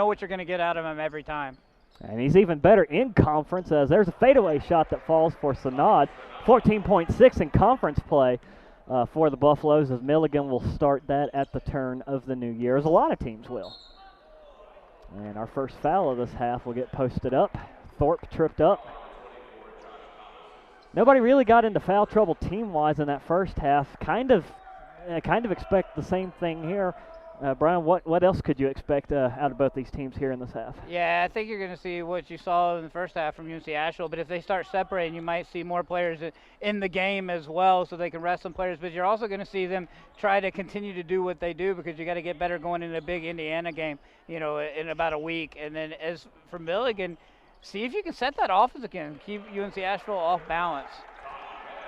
what you're going to get out of him every time. And he's even better in conference as there's a fadeaway shot that falls for Sanad. 14.6 in conference play for the Buffaloes as Milligan will start that at the turn of the new year, as a lot of teams will. And our first foul of this half will get posted up. Thorpe tripped up. Nobody really got into foul trouble team-wise in that first half. Kind of expect the same thing here. Brian, what else could you expect out of both these teams here in this half? Yeah, I think you're going to see what you saw in the first half from UNC Asheville, but if they start separating, you might see more players in the game as well so they can rest some players, but you're also going to see them try to continue to do what they do because you got to get better going into a big Indiana game, in about a week. And then as for Milligan, see if you can set that offense again, keep UNC Asheville off balance.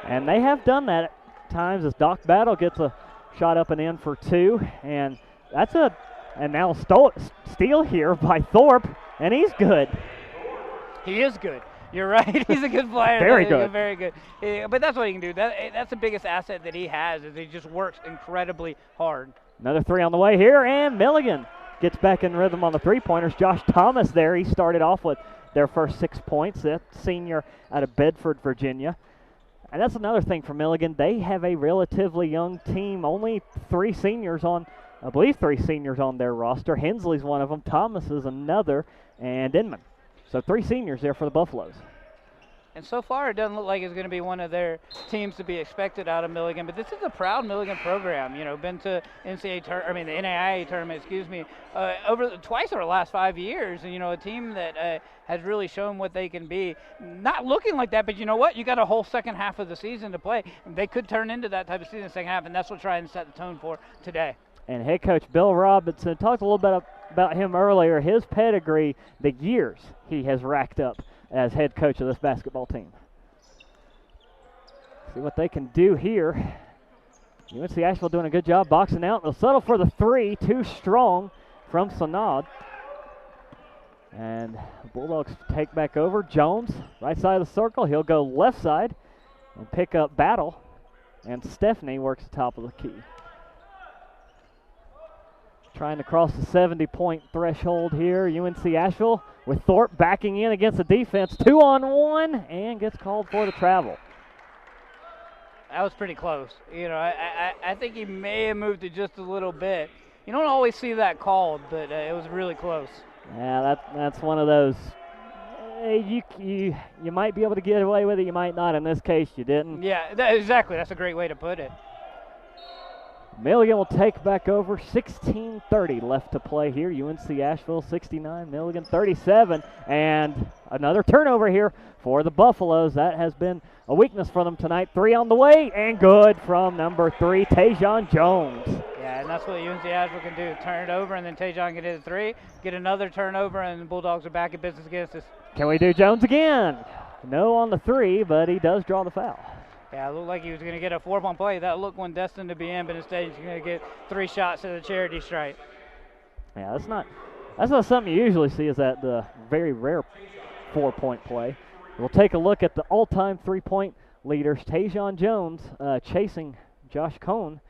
And they have done that at times as Doc Battle gets a shot up and in for 2, and now steal here by Thorpe, and he's good. He is good. You're right. He's a good player. Very good. Very good. But that's what he can do. That's the biggest asset that he has is he just works incredibly hard. Another three on the way here, and Milligan gets back in rhythm on the three-pointers. Josh Thomas there. He started off with their first 6 points, that senior out of Bedford, Virginia. And that's another thing for Milligan. They have a relatively young team, only three seniors on their roster. Hensley's one of them, Thomas is another, and Inman. So three seniors there for the Buffaloes. And so far, it doesn't look like it's going to be one of their teams to be expected out of Milligan. But this is a proud Milligan program. You know, been to the NAIA tournament, twice over the last 5 years. And, you know, a team that has really shown what they can be. Not looking like that, but you know what? You got a whole second half of the season to play. They could turn into that type of season in the second half, and that's what trying to set the tone for today. And head coach Bill Robinson talked a little bit about him earlier. His pedigree, the years he has racked up as head coach of this basketball team. See what they can do here. UNC Asheville doing a good job boxing out. They'll settle for the three, too strong from Sanad. And the Bulldogs take back over. Jones, right side of the circle. He'll go left side and pick up Battle. And Stephanie works the top of the key. Trying to cross the 70-point threshold here. UNC Asheville with Thorpe backing in against the defense. 2-on-1 and gets called for the travel. That was pretty close. You know, I think he may have moved it just a little bit. You don't always see that called, but it was really close. Yeah, that's one of those. You might be able to get away with it. You might not. In this case, you didn't. Yeah, exactly. That's a great way to put it. Milligan will take back over. 16:30 left to play here. UNC Asheville 69, Milligan 37. And another turnover here for the Buffaloes. That has been a weakness for them tonight. Three on the way, and good from number 3, Tajon Jones. Yeah, and that's what UNC Asheville can do. Turn it over, and then Tajon can hit a three, get another turnover, and the Bulldogs are back in business against us. Can we do Jones again? No on the three, but he does draw the foul. Yeah, it looked like he was going to get a 4-point play. That looked one destined to be in, but instead he's going to get 3 shots at the charity stripe. Yeah, that's not something you usually see, is that the very rare 4-point play. We'll take a look at the all-time 3-point leaders. Tajon Jones chasing Josh Cohn,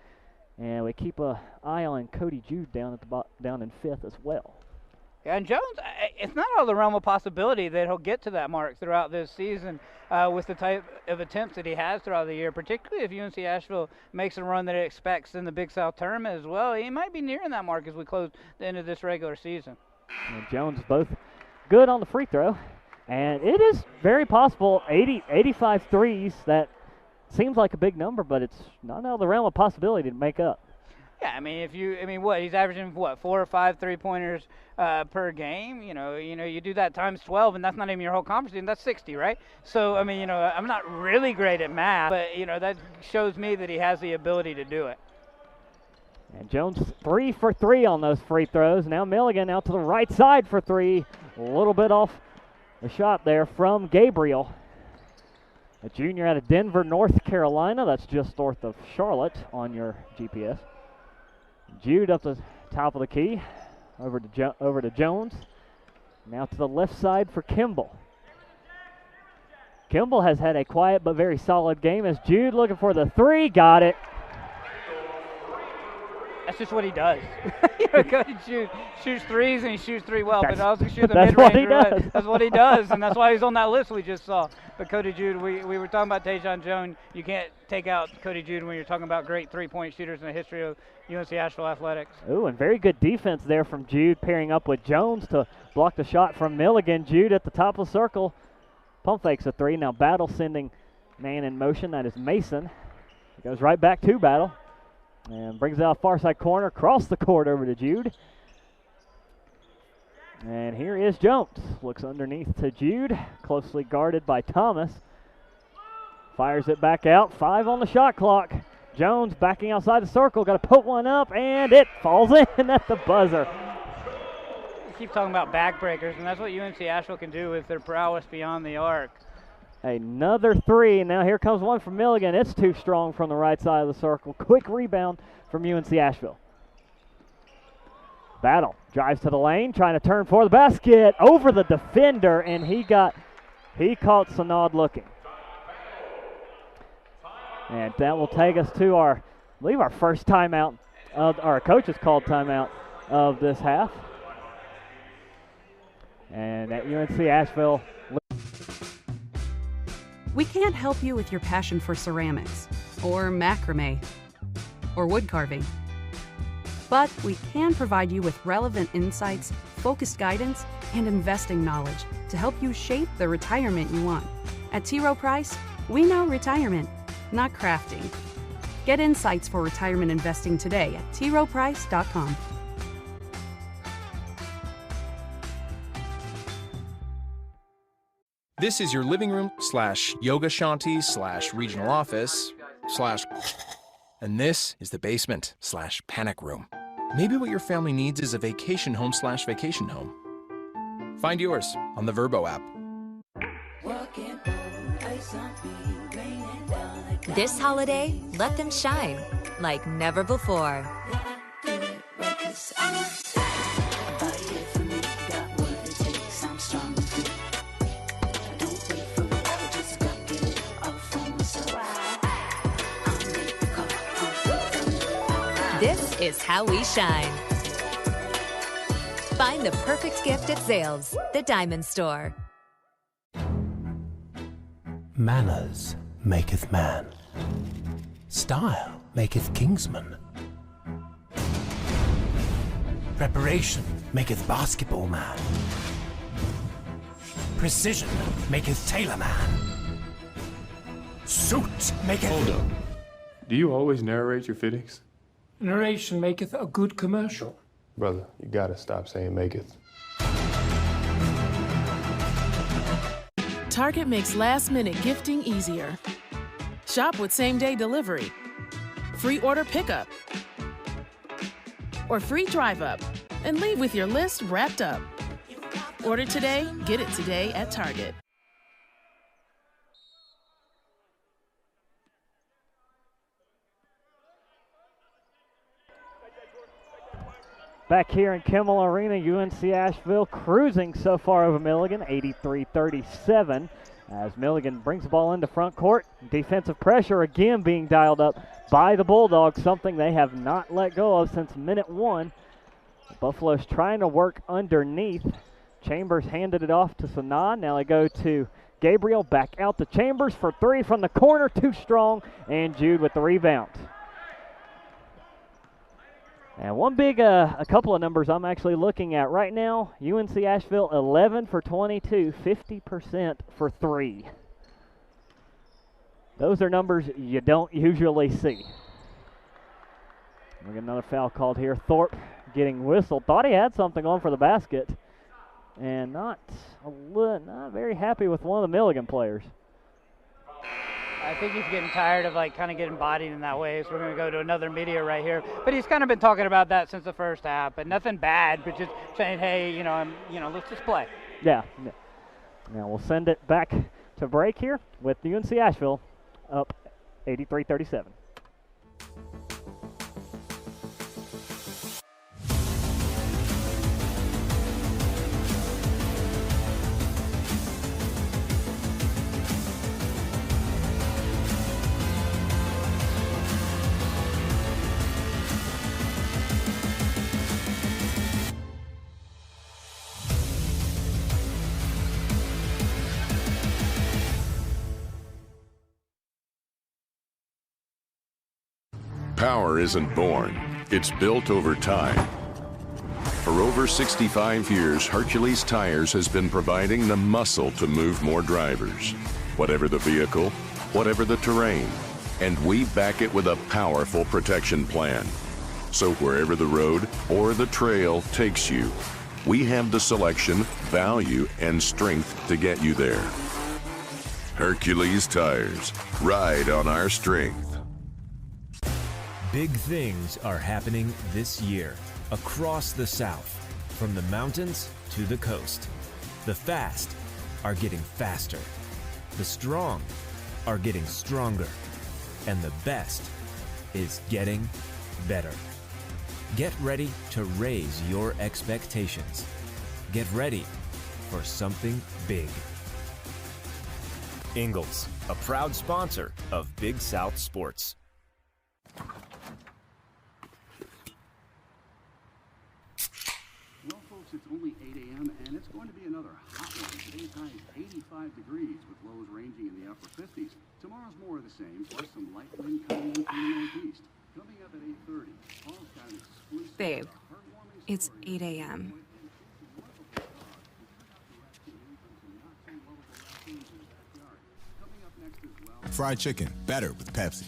and we keep an eye on Cody Jude down in 5th as well. Yeah, and Jones, it's not out of the realm of possibility that he'll get to that mark throughout this season with the type of attempts that he has throughout the year, particularly if UNC Asheville makes a run that it expects in the Big South tournament as well. He might be nearing that mark as we close the end of this regular season. And Jones both good on the free throw, and it is very possible 85 threes. That seems like a big number, but it's not out of the realm of possibility to make up. Yeah, I mean, he's averaging 4 or 5 3-pointers per game. You know, you do that times 12, and that's not even your whole conference team. That's 60, right? So, I mean, I'm not really great at math, but that shows me that he has the ability to do it. And Jones 3 for 3 on those free throws. Now Milligan out to the right side for 3. A little bit off the shot there from Gabriel, a junior out of Denver, North Carolina. That's just north of Charlotte on your GPS. Jude up the top of the key, over to Jones. Now to the left side for Kimball. Kimball has had a quiet but very solid game as Jude looking for the 3, got it. That's just what he does. Cody Jude shoots threes, and he shoots 3 well, but also shoots the that's mid-range. what he does. That's what he does, and that's why he's on that list we just saw. But Cody Jude, we were talking about Tajon Jones. You can't take out Cody Jude when you're talking about great 3-point shooters in the history of UNC Asheville athletics. Ooh, and very good defense there from Jude, pairing up with Jones to block the shot from Milligan. Jude at the top of the circle. Pump fakes a 3. Now Battle sending man in motion. That is Mason. It goes right back to Battle. And brings it out far side corner, across the court over to Jude. And here is Jones. Looks underneath to Jude, closely guarded by Thomas. Fires it back out, 5 on the shot clock. Jones backing outside the circle, got to put one up, and it falls in at the buzzer. Keep talking about backbreakers, and that's what UNC Asheville can do with their prowess beyond the arc. Another 3, and now here comes one from Milligan. It's too strong from the right side of the circle. Quick rebound from UNC Asheville. Battle drives to the lane, trying to turn for the basket, over the defender, and he got He caught Sanad looking. And that will take us to I believe our first timeout, our coach's called timeout of this half. And at UNC Asheville. We can't help you with your passion for ceramics, or macrame, or wood carving. But we can provide you with relevant insights, focused guidance, and investing knowledge to help you shape the retirement you want. At T. Rowe Price, we know retirement, not crafting. Get insights for retirement investing today at troweprice.com. This is your living room / yoga shanty / regional office / and this is the basement / panic room. Maybe what your family needs is a vacation home / vacation home. Find yours on the Vrbo app. This holiday, let them shine like never before. This is how we shine. Find the perfect gift at Zales, the diamond store. Manners maketh man. Style maketh kingsman. Preparation maketh basketball man. Precision maketh tailor man. Suit maketh... Hold up. Do you always narrate your fittings? Narration maketh a good commercial. Brother, you gotta stop saying maketh. Target makes last-minute gifting easier. Shop with same-day delivery, free order pickup, or free drive-up, and leave with your list wrapped up. Order today, get it today at Target. Back here in Kimmel Arena, UNC Asheville cruising so far over Milligan, 83-37. As Milligan brings the ball into front court. Defensive pressure again being dialed up by the Bulldogs, something they have not let go of since minute 1. Buffalo's trying to work underneath. Chambers handed it off to Sanad. Now they go to Gabriel, back out to Chambers for 3 from the corner, too strong, and Jude with the rebound. And one big, a couple of numbers I'm actually looking at right now. UNC Asheville 11 for 22, 50% for 3. Those are numbers you don't usually see. We get another foul called here. Thorpe getting whistled. Thought he had something on for the basket. And not very happy with one of the Milligan players. I think he's getting tired of kind of getting bodied in that way, so we're going to go to another media right here. But he's kind of been talking about that since the first half, but nothing bad, but just saying, hey, let's just play. Yeah. Now we'll send it back to break here with UNC Asheville up 83-37. Power isn't born, it's built over time. For over 65 years, Hercules Tires has been providing the muscle to move more drivers. Whatever the vehicle, whatever the terrain, and we back it with a powerful protection plan. So wherever the road or the trail takes you, we have the selection, value, and strength to get you there. Hercules Tires, ride on our strength. Big things are happening this year across the South, from the mountains to the coast. The fast are getting faster. The strong are getting stronger. And the best is getting better. Get ready to raise your expectations. Get ready for something big. Ingles, a proud sponsor of Big South Sports. Well, folks, it's only 8 a.m. and it's going to be another hot one. Today's high is 85 degrees with lows ranging in the upper 50s. Tomorrow's more of the same, plus some light wind coming in from the northeast. Coming up at 8:30, Paul's got an exclusive Babe, it's 8 a.m. Fried chicken, better with Pepsi.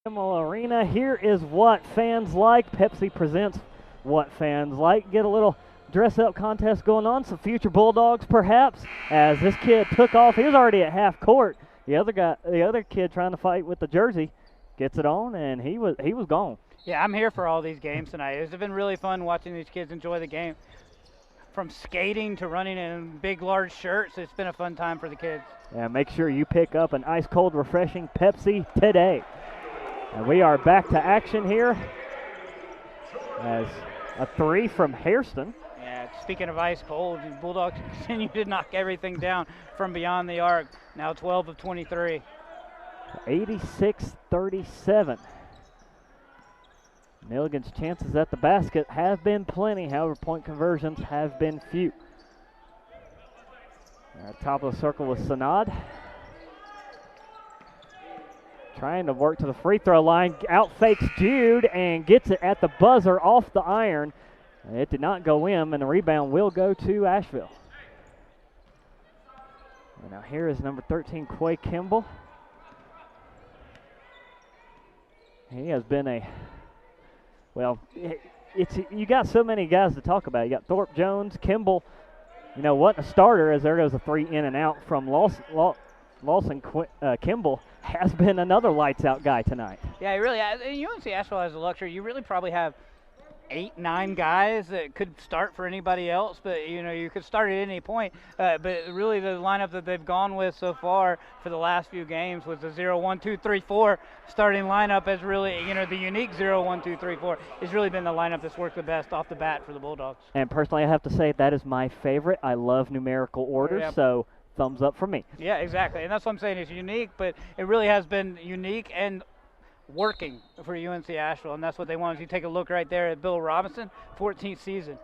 Kimmel Arena, here is what fans like. Pepsi presents what fans like. Get a little dress-up contest going on. Some future Bulldogs, perhaps, as this kid took off. He was already at half court. The other kid trying to fight with the jersey gets it on, and he was gone. Yeah, I'm here for all these games tonight. It's been really fun watching these kids enjoy the game. From skating to running in big, large shirts, it's been a fun time for the kids. Yeah, make sure you pick up an ice-cold, refreshing Pepsi today. And we are back to action here as a three from Hairston. Yeah, speaking of ice cold, the Bulldogs continue to knock everything down from beyond the arc. Now 12 of 23. 86-37. Milligan's chances at the basket have been plenty, however, point conversions have been few. At top of the circle with Sanad. Trying to work to the free throw line, out fakes Jude and gets it at the buzzer off the iron. It did not go in, and the rebound will go to Asheville. And now here is number 13, Quay Kimball. He has been you got so many guys to talk about. You got Thorpe Jones, Kimball. You know, wasn't a starter, as there goes a three in and out from Lawson. Kimball has been another lights-out guy tonight. Yeah, he really has. And UNC Asheville has the luxury. You really probably have 8, 9 guys that could start for anybody else, but you could start at any point. But really, the lineup that they've gone with so far for the last few games was the 0-1-2-3-4 starting lineup. Has really, the unique 0-1-2-3-4 has really been the lineup that's worked the best off the bat for the Bulldogs. And personally, I have to say that is my favorite. I love numerical orders, so thumbs up for me. Yeah, exactly, and that's what I'm saying. It's unique, but it really has been unique and working for UNC Asheville, and that's what they want. As you take a look right there at Bill Robinson, 14th season.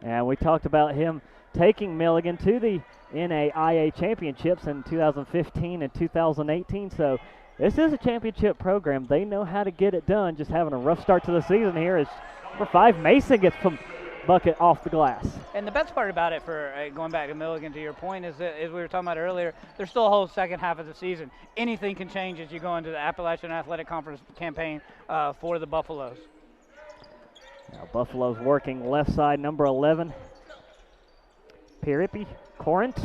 And we talked about him taking Milligan to the NAIA championships in 2015 and 2018, so this is a championship program. They know how to get it done. Just having a rough start to the season here as number 5 Mason gets some bucket off the glass. And the best part about it, for going back to Milligan, to your point, is that, as we were talking about earlier, there's still a whole second half of the season. Anything can change as you go into the Appalachian Athletic Conference campaign for the Buffaloes. Now Buffalo's working left side, number 11, Piripi Corinth.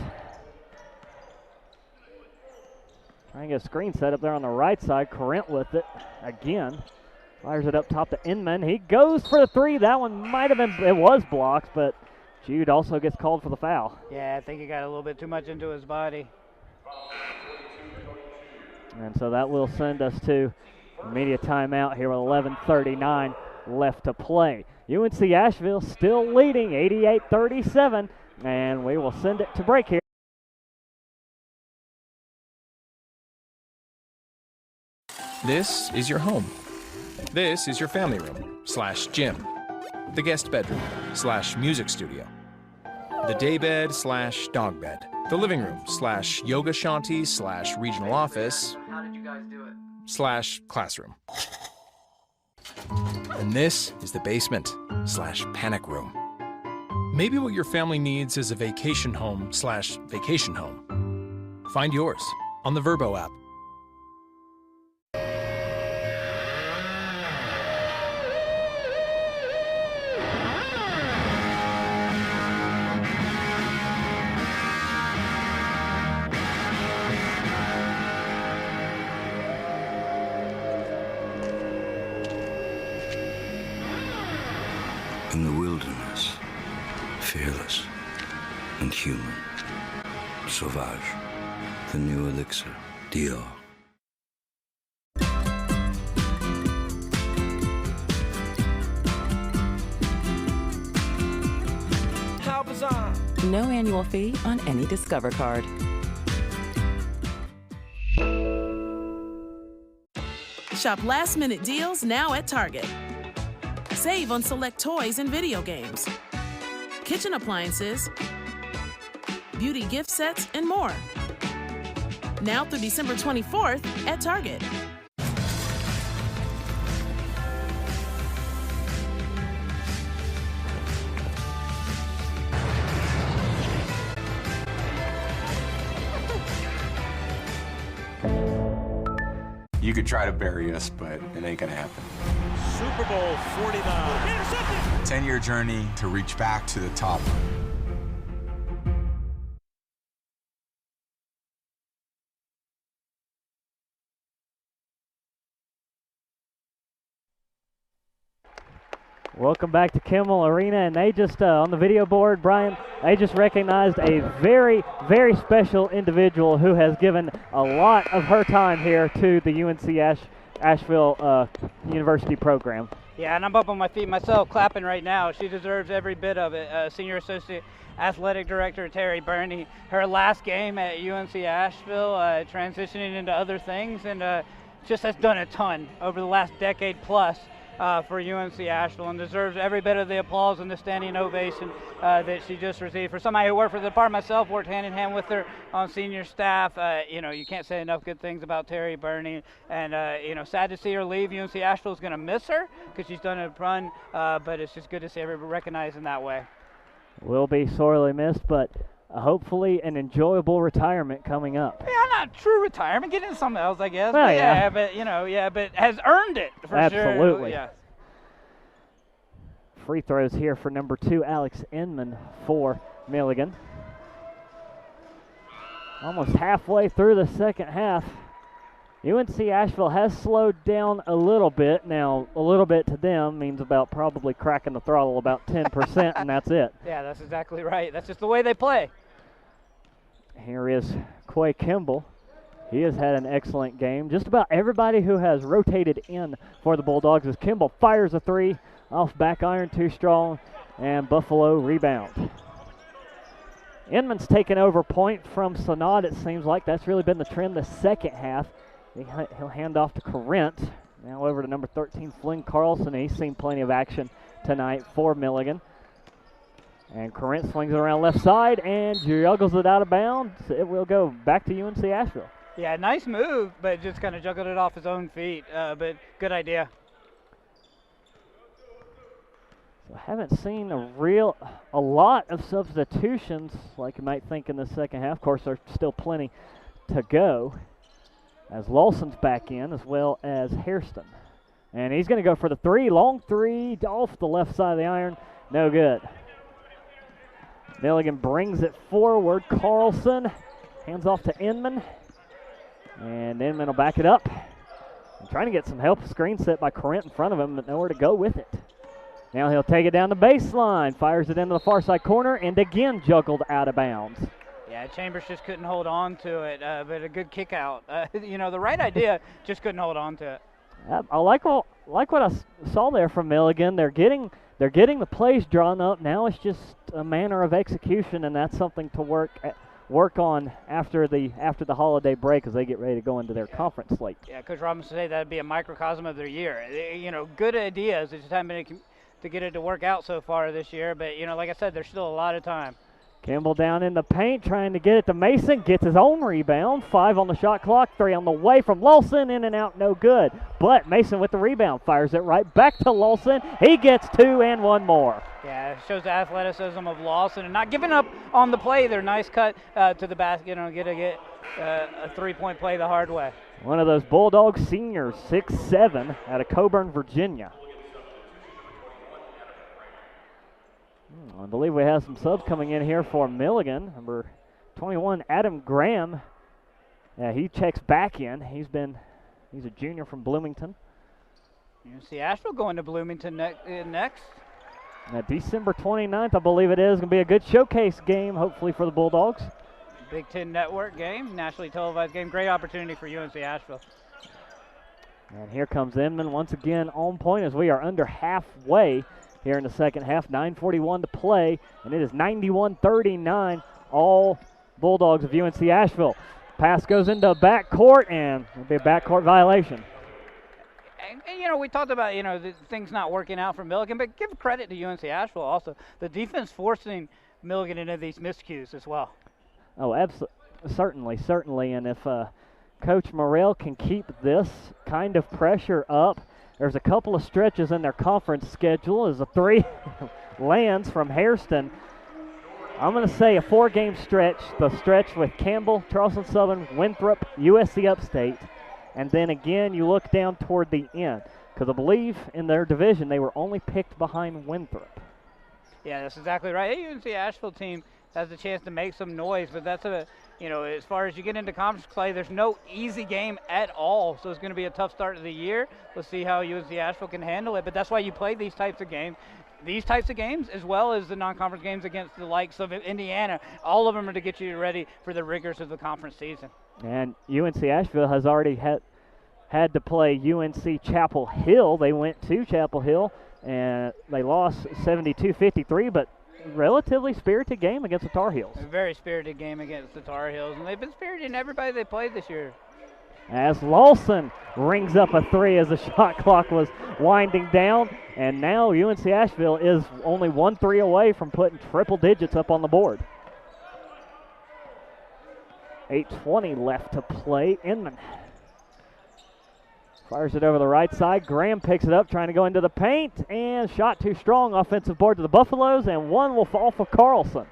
Trying to get a screen set up there on the right side. Corinth with it again. Fires it up top to Inman. He goes for the three. That one might have been, it was blocked, but Jude also gets called for the foul. Yeah, I think he got a little bit too much into his body. And so that will send us to immediate timeout here with 11:39 left to play. UNC Asheville still leading 88-37, and we will send it to break here. This is your home. This is your family room / gym, the guest bedroom / music studio, the daybed / dog bed, the living room / yoga shanty / regional office / classroom. And this is the basement / panic room. Maybe what your family needs is a vacation home / vacation home. Find yours on the Vrbo app. In the wilderness, fearless and human. Sauvage, the new elixir, Dior. How bizarre, No annual fee on any Discover card. Shop last-minute deals now at Target. Save on select toys and video games, kitchen appliances, beauty gift sets, and more. Now through December 24th at Target. You could try to bury us, but it ain't gonna happen. Super Bowl 49. Intercepted! 10-year journey to reach back to the top. Welcome back to Kimmel Arena, and they just, on the video board, Brian, they just recognized a very, very special individual who has given a lot of her time here to the UNC Asheville University program. Yeah, and I'm up on my feet myself, clapping right now. She deserves every bit of it. Senior Associate Athletic Director Terry Burney, her last game at UNC Asheville, transitioning into other things, and just has done a ton over the last decade plus. For UNC Asheville, and deserves every bit of the applause and the standing ovation that she just received. For somebody who worked for the department myself, worked hand in hand with her on senior staff, you can't say enough good things about Terry Burney, and sad to see her leave. UNC Asheville is going to miss her because she's done a run, but it's just good to see everybody recognized in that way. Will be sorely missed, but hopefully an enjoyable retirement coming up. Yeah, not true retirement, get into something else, I guess. Well, but has earned it for sure. Absolutely. Yeah. Free throws here for number 2, Alex Inman for Milligan. Almost halfway through the second half. UNC Asheville has slowed down a little bit. Now, a little bit to them means about probably cracking the throttle about 10%, and that's it. Yeah, that's exactly right. That's just the way they play. Here is Quay Kimball. He has had an excellent game. Just about everybody who has rotated in for the Bulldogs as Kimball fires a three off back iron, too strong, and Buffalo rebound. Inman's taken over point from Sanad. It seems like that's really been the trend the second half. He'll hand off to Corrent. Now over to number 13, Flynn Carlson. He's seen plenty of action tonight for Milligan. And Corrent swings it around left side and juggles it out of bounds. It will go back to UNC Asheville. Yeah, nice move, but just kind of juggled it off his own feet. But good idea. So haven't seen a lot of substitutions like you might think in the second half. Of course, there's still plenty to go as Lawson's back in as well as Hairston. And he's going to go for the three. Long three off the left side of the iron. No good. Milligan brings it forward. Carlson hands off to Inman. And Inman will back it up. And trying to get some help. Screen set by Corrent in front of him, but nowhere to go with it. Now he'll take it down the baseline. Fires it into the far side corner and again juggled out of bounds. Yeah, Chambers just couldn't hold on to it, but a good kick out. The right idea, just couldn't hold on to it. I like what I saw there from Milligan. They're getting the plays drawn up. Now it's just a manner of execution, and that's something to work on after the holiday break as they get ready to go into their conference slate. Yeah, Coach Robinson said that'd be a microcosm of their year. Good ideas. It's just haven't been to get it to work out so far this year, but like I said, there's still a lot of time. Kimball down in the paint, trying to get it to Mason. Gets his own rebound. 5 on the shot clock. 3 on the way from Lawson. In and out, no good. But Mason with the rebound. Fires it right back to Lawson. He gets 2 and 1 more. Yeah, it shows the athleticism of Lawson and not giving up on the play. Their nice cut to the basket. Get a three-point play the hard way. One of those Bulldog seniors, 6'7", out of Coburn, Virginia. I believe we have some subs coming in here for Milligan. Number 21, Adam Graham. He checks back in. He's a junior from Bloomington. UNC Asheville going to Bloomington next. December 29th, I believe it is. Going to be a good showcase game, hopefully, for the Bulldogs. Big Ten Network game, nationally televised game. Great opportunity for UNC Asheville. And here comes Inman once again on point as we are under halfway here in the second half. 9:41 to play, and it is 91-39, all Bulldogs of UNC Asheville. Pass goes into backcourt, and it'll be a backcourt violation. And we talked about, the things not working out for Milligan, but give credit to UNC Asheville also. The defense forcing Milligan into these miscues as well. Oh, certainly. And if Coach Morrell can keep this kind of pressure up, there's a couple of stretches in their conference schedule as a 3 lands from Hairston. I'm going to say a 4-game stretch, the stretch with Campbell, Charleston Southern, Winthrop, USC Upstate, and then again you look down toward the end, because I believe in their division they were only picked behind Winthrop. Yeah, that's exactly right. The UNC Asheville team has a chance to make some noise, but that's as far as you get into conference play, there's no easy game at all, so it's going to be a tough start to the year. Let's see how UNC Asheville can handle it, but that's why you play these types of games. These types of games, as well as the non-conference games against the likes of Indiana, all of them are to get you ready for the rigors of the conference season. And UNC Asheville has already had to play UNC Chapel Hill. They went to Chapel Hill, and they lost 72-53, but relatively spirited game against the Tar Heels. A very spirited game against the Tar Heels, and they've been spirited in everybody they played this year. As Lawson rings up a 3 as the shot clock was winding down, and now UNC Asheville is only 1 3 away from putting triple digits up on the board. 8:20 left to play. Inman fires it over the right side. Graham picks it up, trying to go into the paint, and shot too strong. Offensive board to the Buffaloes, and one will fall for Carlson.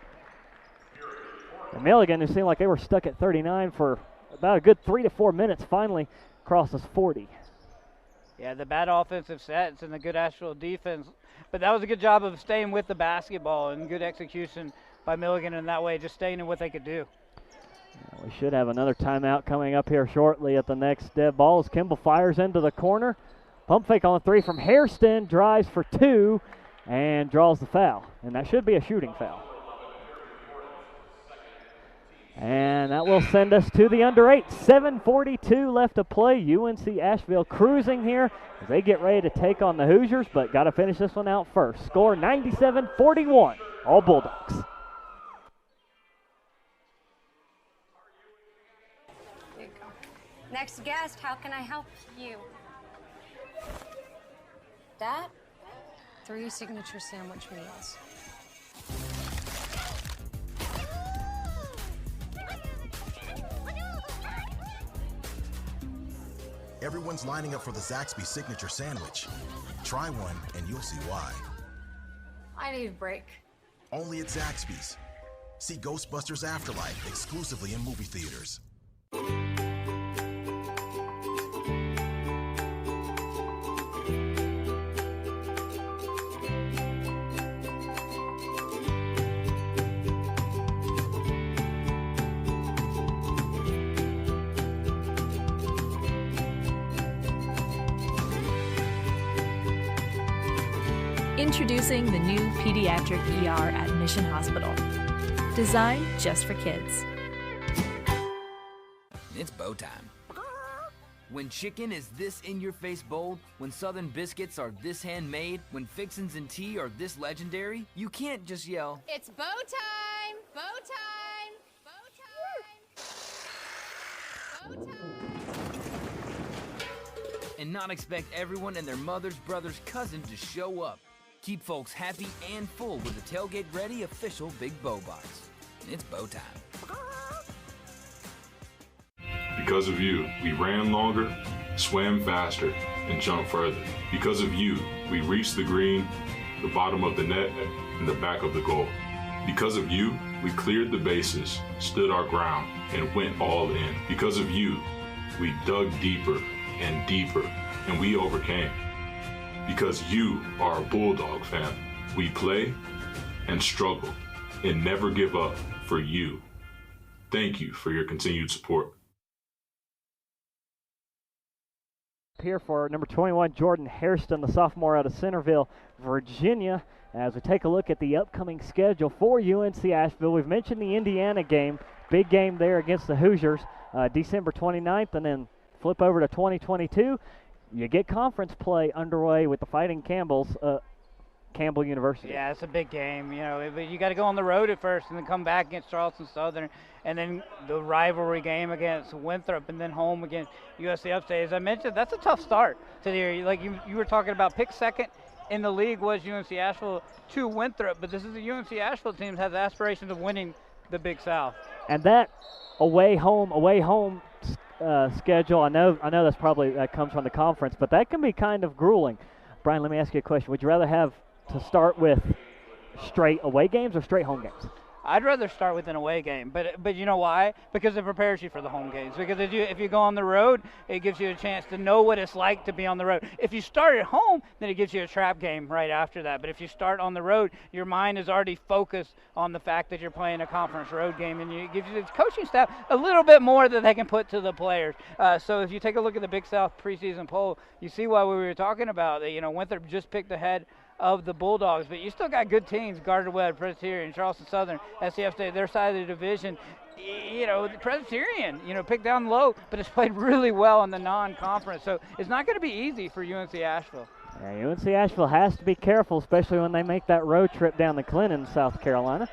And Milligan, who seemed like they were stuck at 39 for about a good 3 to 4 minutes, finally crosses 40. Yeah, the bad offensive sets and the good Asheville defense. But that was a good job of staying with the basketball and good execution by Milligan in that way, just staying in what they could do. We should have another timeout coming up here shortly at the next dead ball as Kimball fires into the corner. Pump fake on the 3 from Hairston, drives for 2, and draws the foul. And that should be a shooting foul. And that will send us to the under 8. 7:42 left to play. UNC Asheville cruising here as they get ready to take on the Hoosiers, but got to finish this one out first. Score 97-41, all Bulldogs. There you go. Next guest, how can I help you? That? 3 signature sandwich meals. Everyone's lining up for the Zaxby's signature sandwich. Try one and you'll see why. I need a break. Only at Zaxby's. See Ghostbusters Afterlife exclusively in movie theaters. Introducing the new pediatric ER at Mission Hospital. Designed just for kids. It's bow time. When chicken is this in-your-face bold, when Southern biscuits are this handmade, when fixins and tea are this legendary, you can't just yell, It's bow time! Bow time! Bow time! Bow time! and not expect everyone and their mother's brother's cousin to show up. Keep folks happy and full with the tailgate-ready official Big Bow Box. It's bow time. Because of you, we ran longer, swam faster, and jumped further. Because of you, we reached the green, the bottom of the net, and the back of the goal. Because of you, we cleared the bases, stood our ground, and went all in. Because of you, we dug deeper and deeper, and we overcame. Because you are a Bulldog fan, we play and struggle and never give up for you. Thank you for your continued support. Here for number 21, Jordan Hairston, the sophomore out of Centerville, Virginia. As we take a look at the upcoming schedule for UNC Asheville, we've mentioned the Indiana game, big game there against the Hoosiers, December 29th, and then flip over to 2022. You get conference play underway with the Fighting Campbells Campbell University. Yeah, it's a big game, but you got to go on the road at first and then come back against Charleston Southern, and then the rivalry game against Winthrop, and then home against USC Upstate. As I mentioned, that's a tough start to the year. Like you were talking about, pick second in the league was UNC Asheville to Winthrop, but this is a UNC Asheville team that has aspirations of winning the Big South. And that away home schedule, I know that comes from the conference, but that can be kind of grueling. Brian, let me ask you a question. Would you rather have to start with straight away games or straight home games? I'd rather start with an away game, but you know why? Because it prepares you for the home games. Because if you go on the road, it gives you a chance to know what it's like to be on the road. If you start at home, then it gives you a trap game right after that. But if you start on the road, your mind is already focused on the fact that you're playing a conference road game, and it gives you the coaching staff a little bit more that they can put to the players. So if you take a look at the Big South preseason poll, you see why we were talking about that. Winthrop just picked ahead of the Bulldogs, but you still got good teams, Gardner-Webb, Presbyterian, Charleston Southern, SCF State, their side of the division. The Presbyterian, picked down low, but it's played really well in the non-conference, so it's not going to be easy for UNC Asheville. Yeah, UNC Asheville has to be careful, especially when they make that road trip down to Clinton, South Carolina.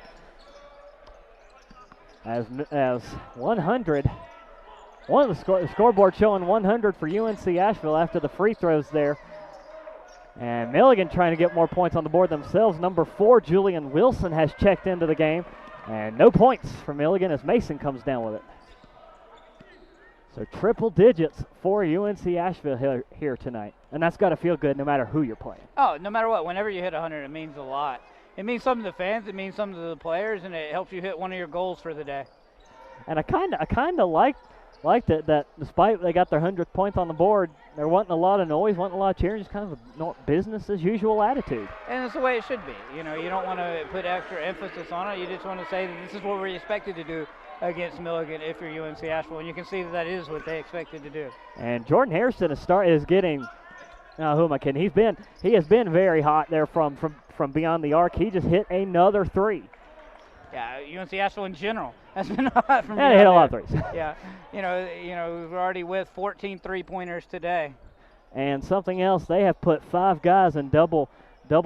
As 100, one of the scoreboard showing 100 for UNC Asheville after the free throws there. And Milligan trying to get more points on the board themselves. Number 4, Julian Wilson, has checked into the game. And no points for Milligan as Mason comes down with it. So triple digits for UNC Asheville here tonight. And that's got to feel good no matter who you're playing. Oh, no matter what. Whenever you hit 100, it means a lot. It means something to the fans. It means something to the players. And it helps you hit one of your goals for the day. And I kind of liked it that despite they got their 100th point on the board, there wasn't a lot of noise, wasn't a lot of cheering, just kind of a business as usual attitude. And it's the way it should be. You don't want to put extra emphasis on it. You just want to say that this is what we're expected to do against Milligan if you're UNC Asheville, and you can see that is what they expected to do. And Jordan Harrison is getting. Who am I kidding? He has been very hot there from beyond the arc. He just hit another 3. Yeah, UNC Asheville in general has been hot from they hit a lot of threes. Yeah, we're already with 14 3-pointers today. And something else, they have put 5 guys in double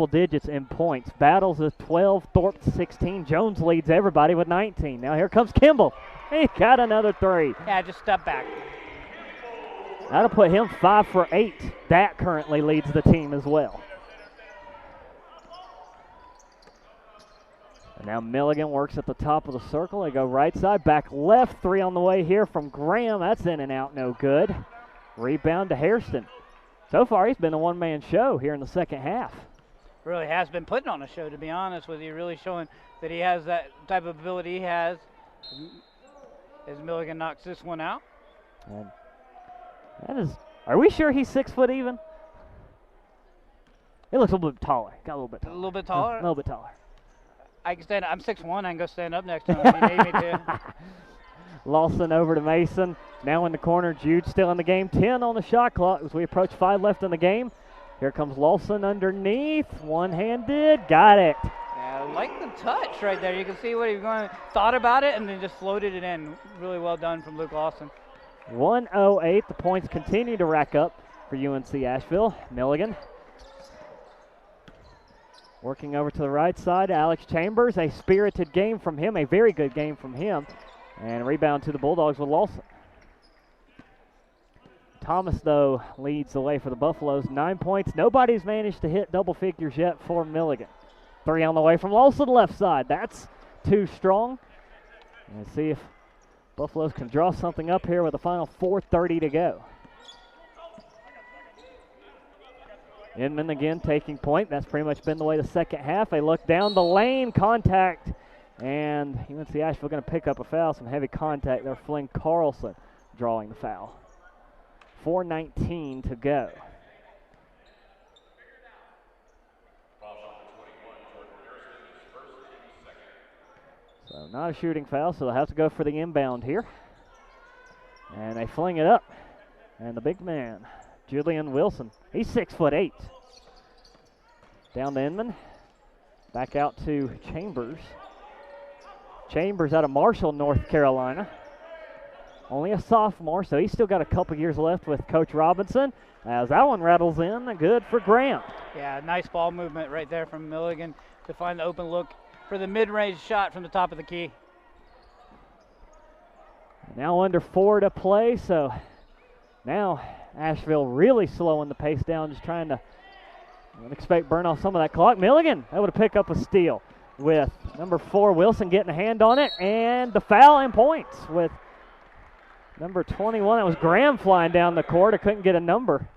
digits in points. Battles is 12, Thorpe 16. Jones leads everybody with 19. Now here comes Kimball. He got another 3. Yeah, just step back. That'll put him 5 for 8. That currently leads the team as well. And now Milligan works at the top of the circle. They go right side, back left. 3 on the way here from Graham. That's in and out, no good. Rebound to Hairston. So far, he's been a one-man show here in the second half. Really has been putting on a show, to be honest with you. Really showing that he has that type of ability he has. As Milligan knocks this one out. And that is. Are we sure he's 6 foot even? He looks a little bit taller. Got a little bit taller. A little bit taller? A little bit taller. I can stand. I'm 6'1". I can go stand up next to him if you need me to. Lawson over to Mason. Now in the corner. Jude still in the game. 10 on the shot clock as we approach 5 left in the game. Here comes Lawson underneath. One-handed. Got it. Yeah, I like the touch right there. You can see what he thought about it and then just floated it in. Really well done from Luke Lawson. 108. The points continue to rack up for UNC Asheville. Milligan working over to the right side. Alex Chambers, a spirited game from him, a very good game from him. And a rebound to the Bulldogs with Lawson. Thomas, though, leads the way for the Buffaloes. 9 points. Nobody's managed to hit double figures yet for Milligan. 3 on the way from Lawson, left side. That's too strong. And see if Buffaloes can draw something up here with a final 4:30 to go. Inman again taking point. That's pretty much been the way the second half. They look down the lane, contact, and UNC Asheville going to pick up a foul. Some heavy contact there. Flynn Carlson drawing the foul. 4:19 to go. So not a shooting foul, so they'll have to go for the inbound here. And they fling it up. And the big man, Julian Wilson, he's 6'8". Down to Inman. Back out to Chambers. Chambers out of Marshall, North Carolina. only a sophomore, so he's still got a couple years left with Coach Robinson. As that one rattles in, good for Graham. Yeah, nice ball movement right there from Milligan to find the open look for the mid-range shot from the top of the key. Now under 4 to play, so now Asheville really slowing the pace down, just trying to, I would expect, burn off some of that clock. Milligan able to pick up a steal with number 4 Wilson getting a hand on it, and the foul and points with number 21. That was Graham flying down the court. I couldn't get a number.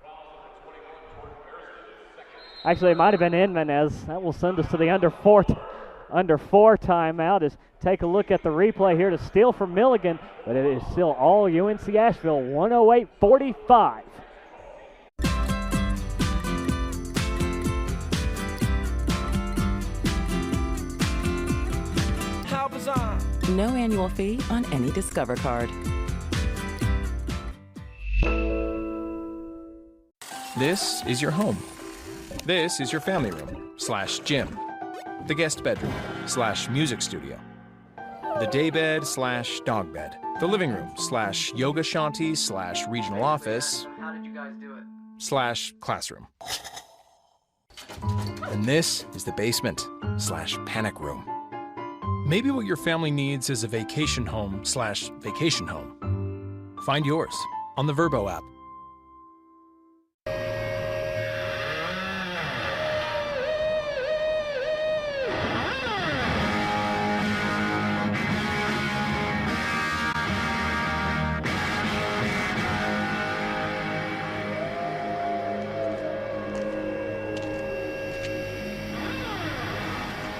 Actually, it might have been Inman, as that will send us to the under four timeout. As take a look at the replay here to steal from Milligan, but it is still all UNC Asheville, 108-45. No annual fee on any Discover card. This is your home. This is your family room / gym. The guest bedroom / music studio. The daybed / dog bed. The living room / yoga shanty / regional office. How did you guys do it? / classroom. And this is the basement / panic room. Maybe what your family needs is a vacation home / vacation home. Find yours on the Vrbo app.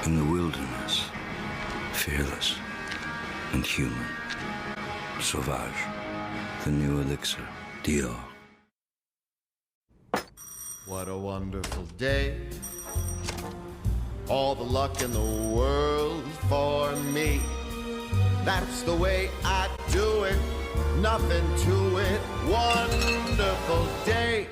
In the wilderness, fearless and human. Sauvage, the new elixir, Dior. What a wonderful day. All the luck in the world for me. That's the way I do it. Nothing to it. Wonderful day.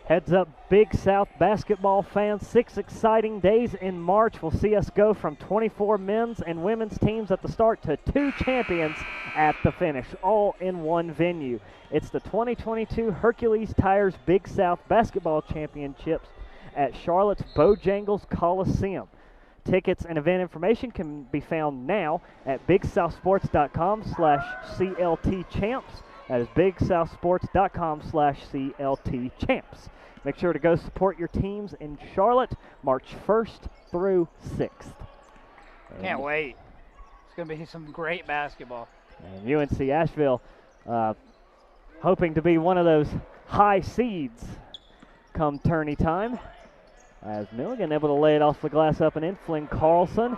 Heads up, Big South basketball fans. 6 exciting days in March will see us go from 24 men's and women's teams at the start to 2 champions at the finish, all in one venue. It's the 2022 Hercules Tires Big South Basketball Championships at Charlotte's Bojangles Coliseum. Tickets and event information can be found now at bigsouthsports.com/CLTchamps. That is bigsouthsports.com/CLTchamps. Make sure to go support your teams in Charlotte, March 1st through 6th. Can't wait. It's going to be some great basketball. And UNC Asheville hoping to be one of those high seeds come tourney time. As Milligan able to lay it off the glass up and in. Flynn Carlson,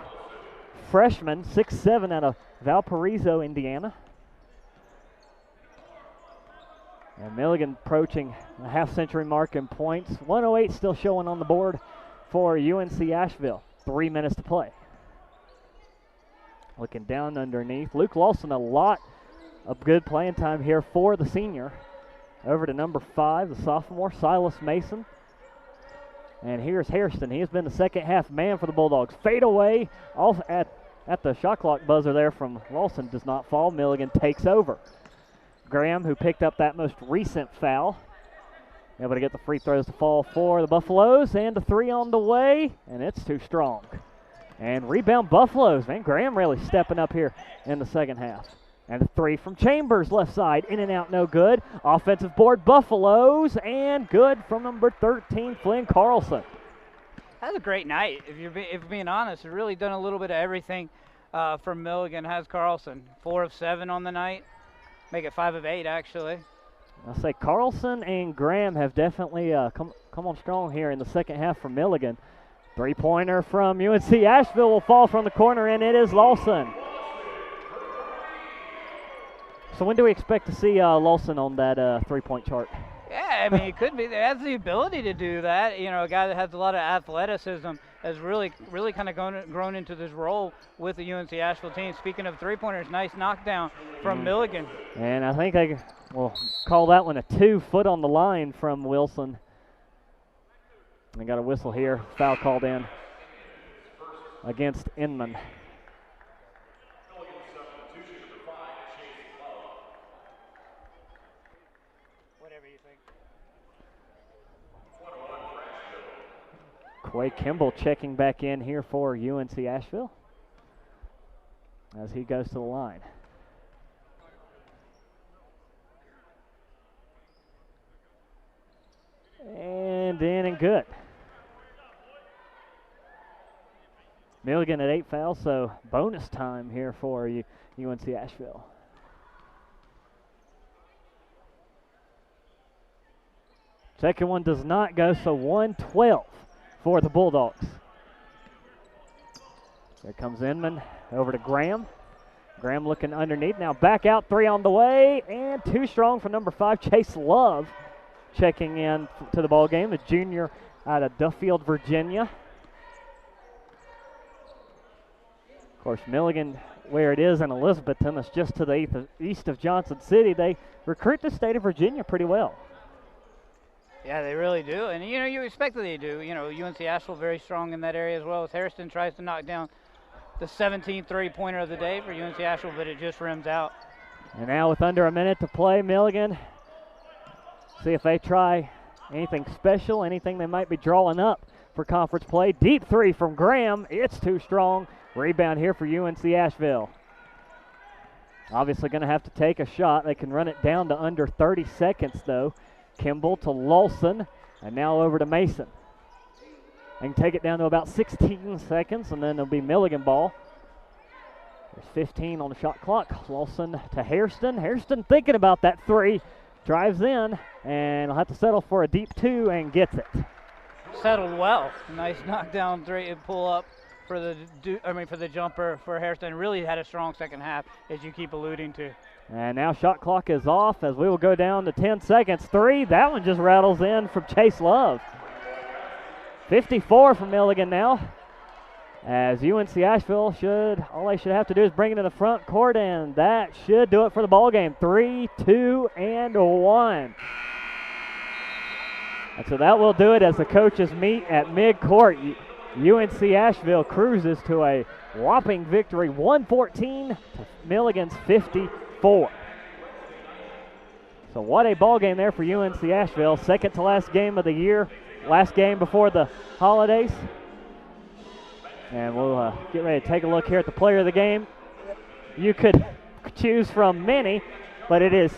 freshman, 6'7", out of Valparaiso, Indiana. And Milligan approaching a half-century mark in points. 108 still showing on the board for UNC Asheville. 3 minutes to play. Looking down underneath. Luke Lawson, a lot of good playing time here for the senior. Over to number 5, the sophomore, Silas Mason. And here's Hairston. He has been the second half man for the Bulldogs. Fade away off at the shot clock buzzer there from Lawson does not fall. Milligan takes over. Graham, who picked up that most recent foul, able to get the free throws to fall for the Buffaloes, and a 3 on the way, and it's too strong. And rebound Buffaloes. Man, Graham really stepping up here in the second half. And a 3 from Chambers, left side, in and out, no good. Offensive board, Buffaloes, and good from number 13, Flynn Carlson. That's a great night, if you're being honest. He's really done a little bit of everything for Milligan, has Carlson. 4 of 7 on the night. Make it 5 of 8, actually. I'll say Carlson and Graham have definitely come on strong here in the second half for Milligan. 3-pointer from UNC Asheville will fall from the corner, and it is Lawson. So when do we expect to see Lawson on that 3-point chart? Yeah, I mean, it could be. He has the ability to do that. You know, a guy that has a lot of athleticism has really kind of grown into this role with the UNC Asheville team. Speaking of three-pointers, nice knockdown from Milligan. And I think they will call that one a 2 foot on the line from Wilson. And got a whistle here. Foul called in against Inman. Whatever you think. Quay Kimball checking back in here for UNC Asheville as he goes to the line. And in and good. Milligan at 8 fouls, so bonus time here for UNC Asheville. Second one does not go, so 112 for the Bulldogs. There comes Inman over to Graham. Graham looking underneath. Now back out, 3 on the way, and too strong for number 5, Chase Love, checking in to the ball game, the junior out of Duffield, Virginia. Of course, Milligan, where it is in Elizabethton, it's just to the east of Johnson City. They recruit the state of Virginia pretty well. Yeah, they really do. And, you know, you expect that they do. You know, UNC Asheville very strong in that area as well as Hairston tries to knock down the 17th three-pointer of the day for UNC Asheville, but it just rims out. And now with under a minute to play, Milligan, see if they try anything special, anything they might be drawing up for conference play. Deep 3 from Graham. It's too strong. Rebound here for UNC Asheville. Obviously going to have to take a shot. They can run it down to under 30 seconds, though. Kimball to Lawson, and now over to Mason. They can take it down to about 16 seconds, and then it'll be Milligan ball. There's 15 on the shot clock. Lawson to Hairston. Hairston thinking about that 3. Drives in, and he'll have to settle for a deep 2 and gets it. Settled well. Nice knockdown 3 and pull up for the jumper for Hairston. Really had a strong second half, as you keep alluding to. And now shot clock is off as we will go down to 10 seconds. 3, that one just rattles in from Chase Love. 54 from Milligan now. As UNC Asheville all they should have to do is bring it in the front court, and that should do it for the ball game. 3, 2, and 1. And so that will do it as the coaches meet at midcourt. UNC Asheville cruises to a whopping victory, 114 to Milligan's 54. So what a ball game there for UNC Asheville. Second to last game of the year, last game before the holidays. And we'll get ready to take a look here at the player of the game. You could choose from many, but it is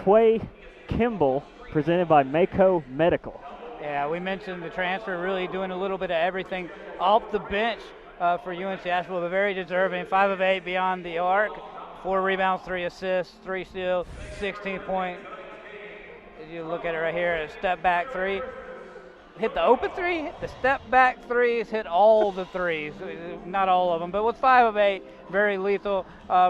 Quay Kimball, presented by Mako Medical. Yeah, we mentioned the transfer really doing a little bit of everything off the bench for UNC Asheville, but very deserving. 5 of 8 beyond the arc, 4 rebounds, 3 assists, 3 steals, 16 point. As you look at it right here, a step back 3. Hit the open 3, hit the step back 3s, hit all the 3s. Not all of them, but with 5 of 8, very lethal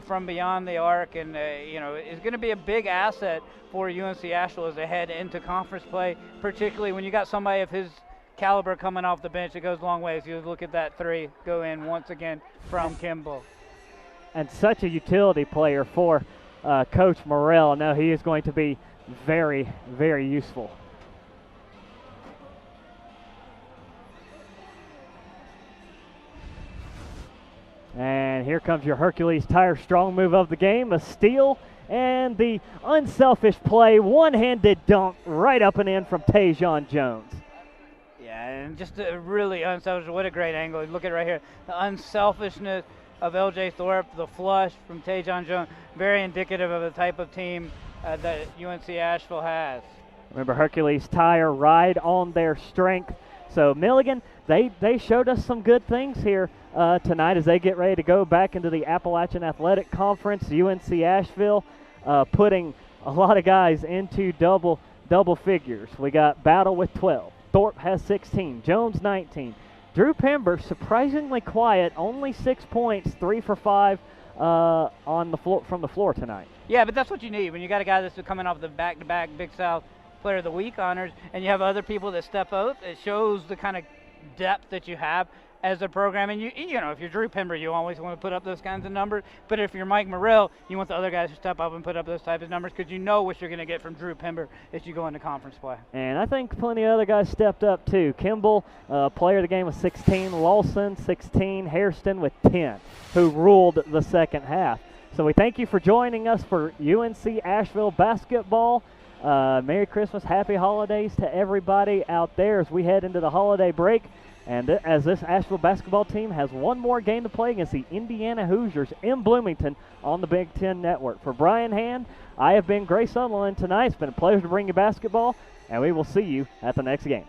from beyond the arc, and is going to be a big asset for UNC Asheville as they head into conference play, particularly when you got somebody of his caliber coming off the bench. It goes a long way. As you look at that 3 go in once again from Kimball. And such a utility player for Coach Morrell. I know he is going to be very, very useful. And here comes your Hercules Tire strong move of the game, a steal and the unselfish play, one-handed dunk right up and in from Tajon Jones. Yeah, and just a really unselfish, what a great angle. Look at it right here, the unselfishness of LJ Thorpe, the flush from Tajon Jones, very indicative of the type of team that UNC Asheville has. Remember, Hercules Tire ride on their strength. So Milligan, they showed us some good things here tonight as they get ready to go back into the Appalachian Athletic Conference. UNC Asheville putting a lot of guys into double figures. We got Battle with 12. Thorpe has 16. Jones 19. Drew Pember surprisingly quiet, only 6 points, 3 for 5 on the floor from the floor tonight. Yeah, but that's what you need when you got a guy that's coming off the back-to-back Big South Player of the Week honors, and you have other people that step out. It shows the kind of depth that you have as a program. And, you know, if you're Drew Pember, you always want to put up those kinds of numbers. But if you're Mike Morrell, you want the other guys to step up and put up those types of numbers because you know what you're going to get from Drew Pember as you go into conference play. And I think plenty of other guys stepped up too. Kimball, player of the game with 16, Lawson 16, Hairston with 10, who ruled the second half. So we thank you for joining us for UNC Asheville basketball. Merry Christmas, happy holidays to everybody out there as we head into the holiday break. And as this Asheville basketball team has one more game to play against the Indiana Hoosiers in Bloomington on the Big Ten Network. For Brian Hand, I have been Gray Sutherland tonight. It's been a pleasure to bring you basketball, and we will see you at the next game.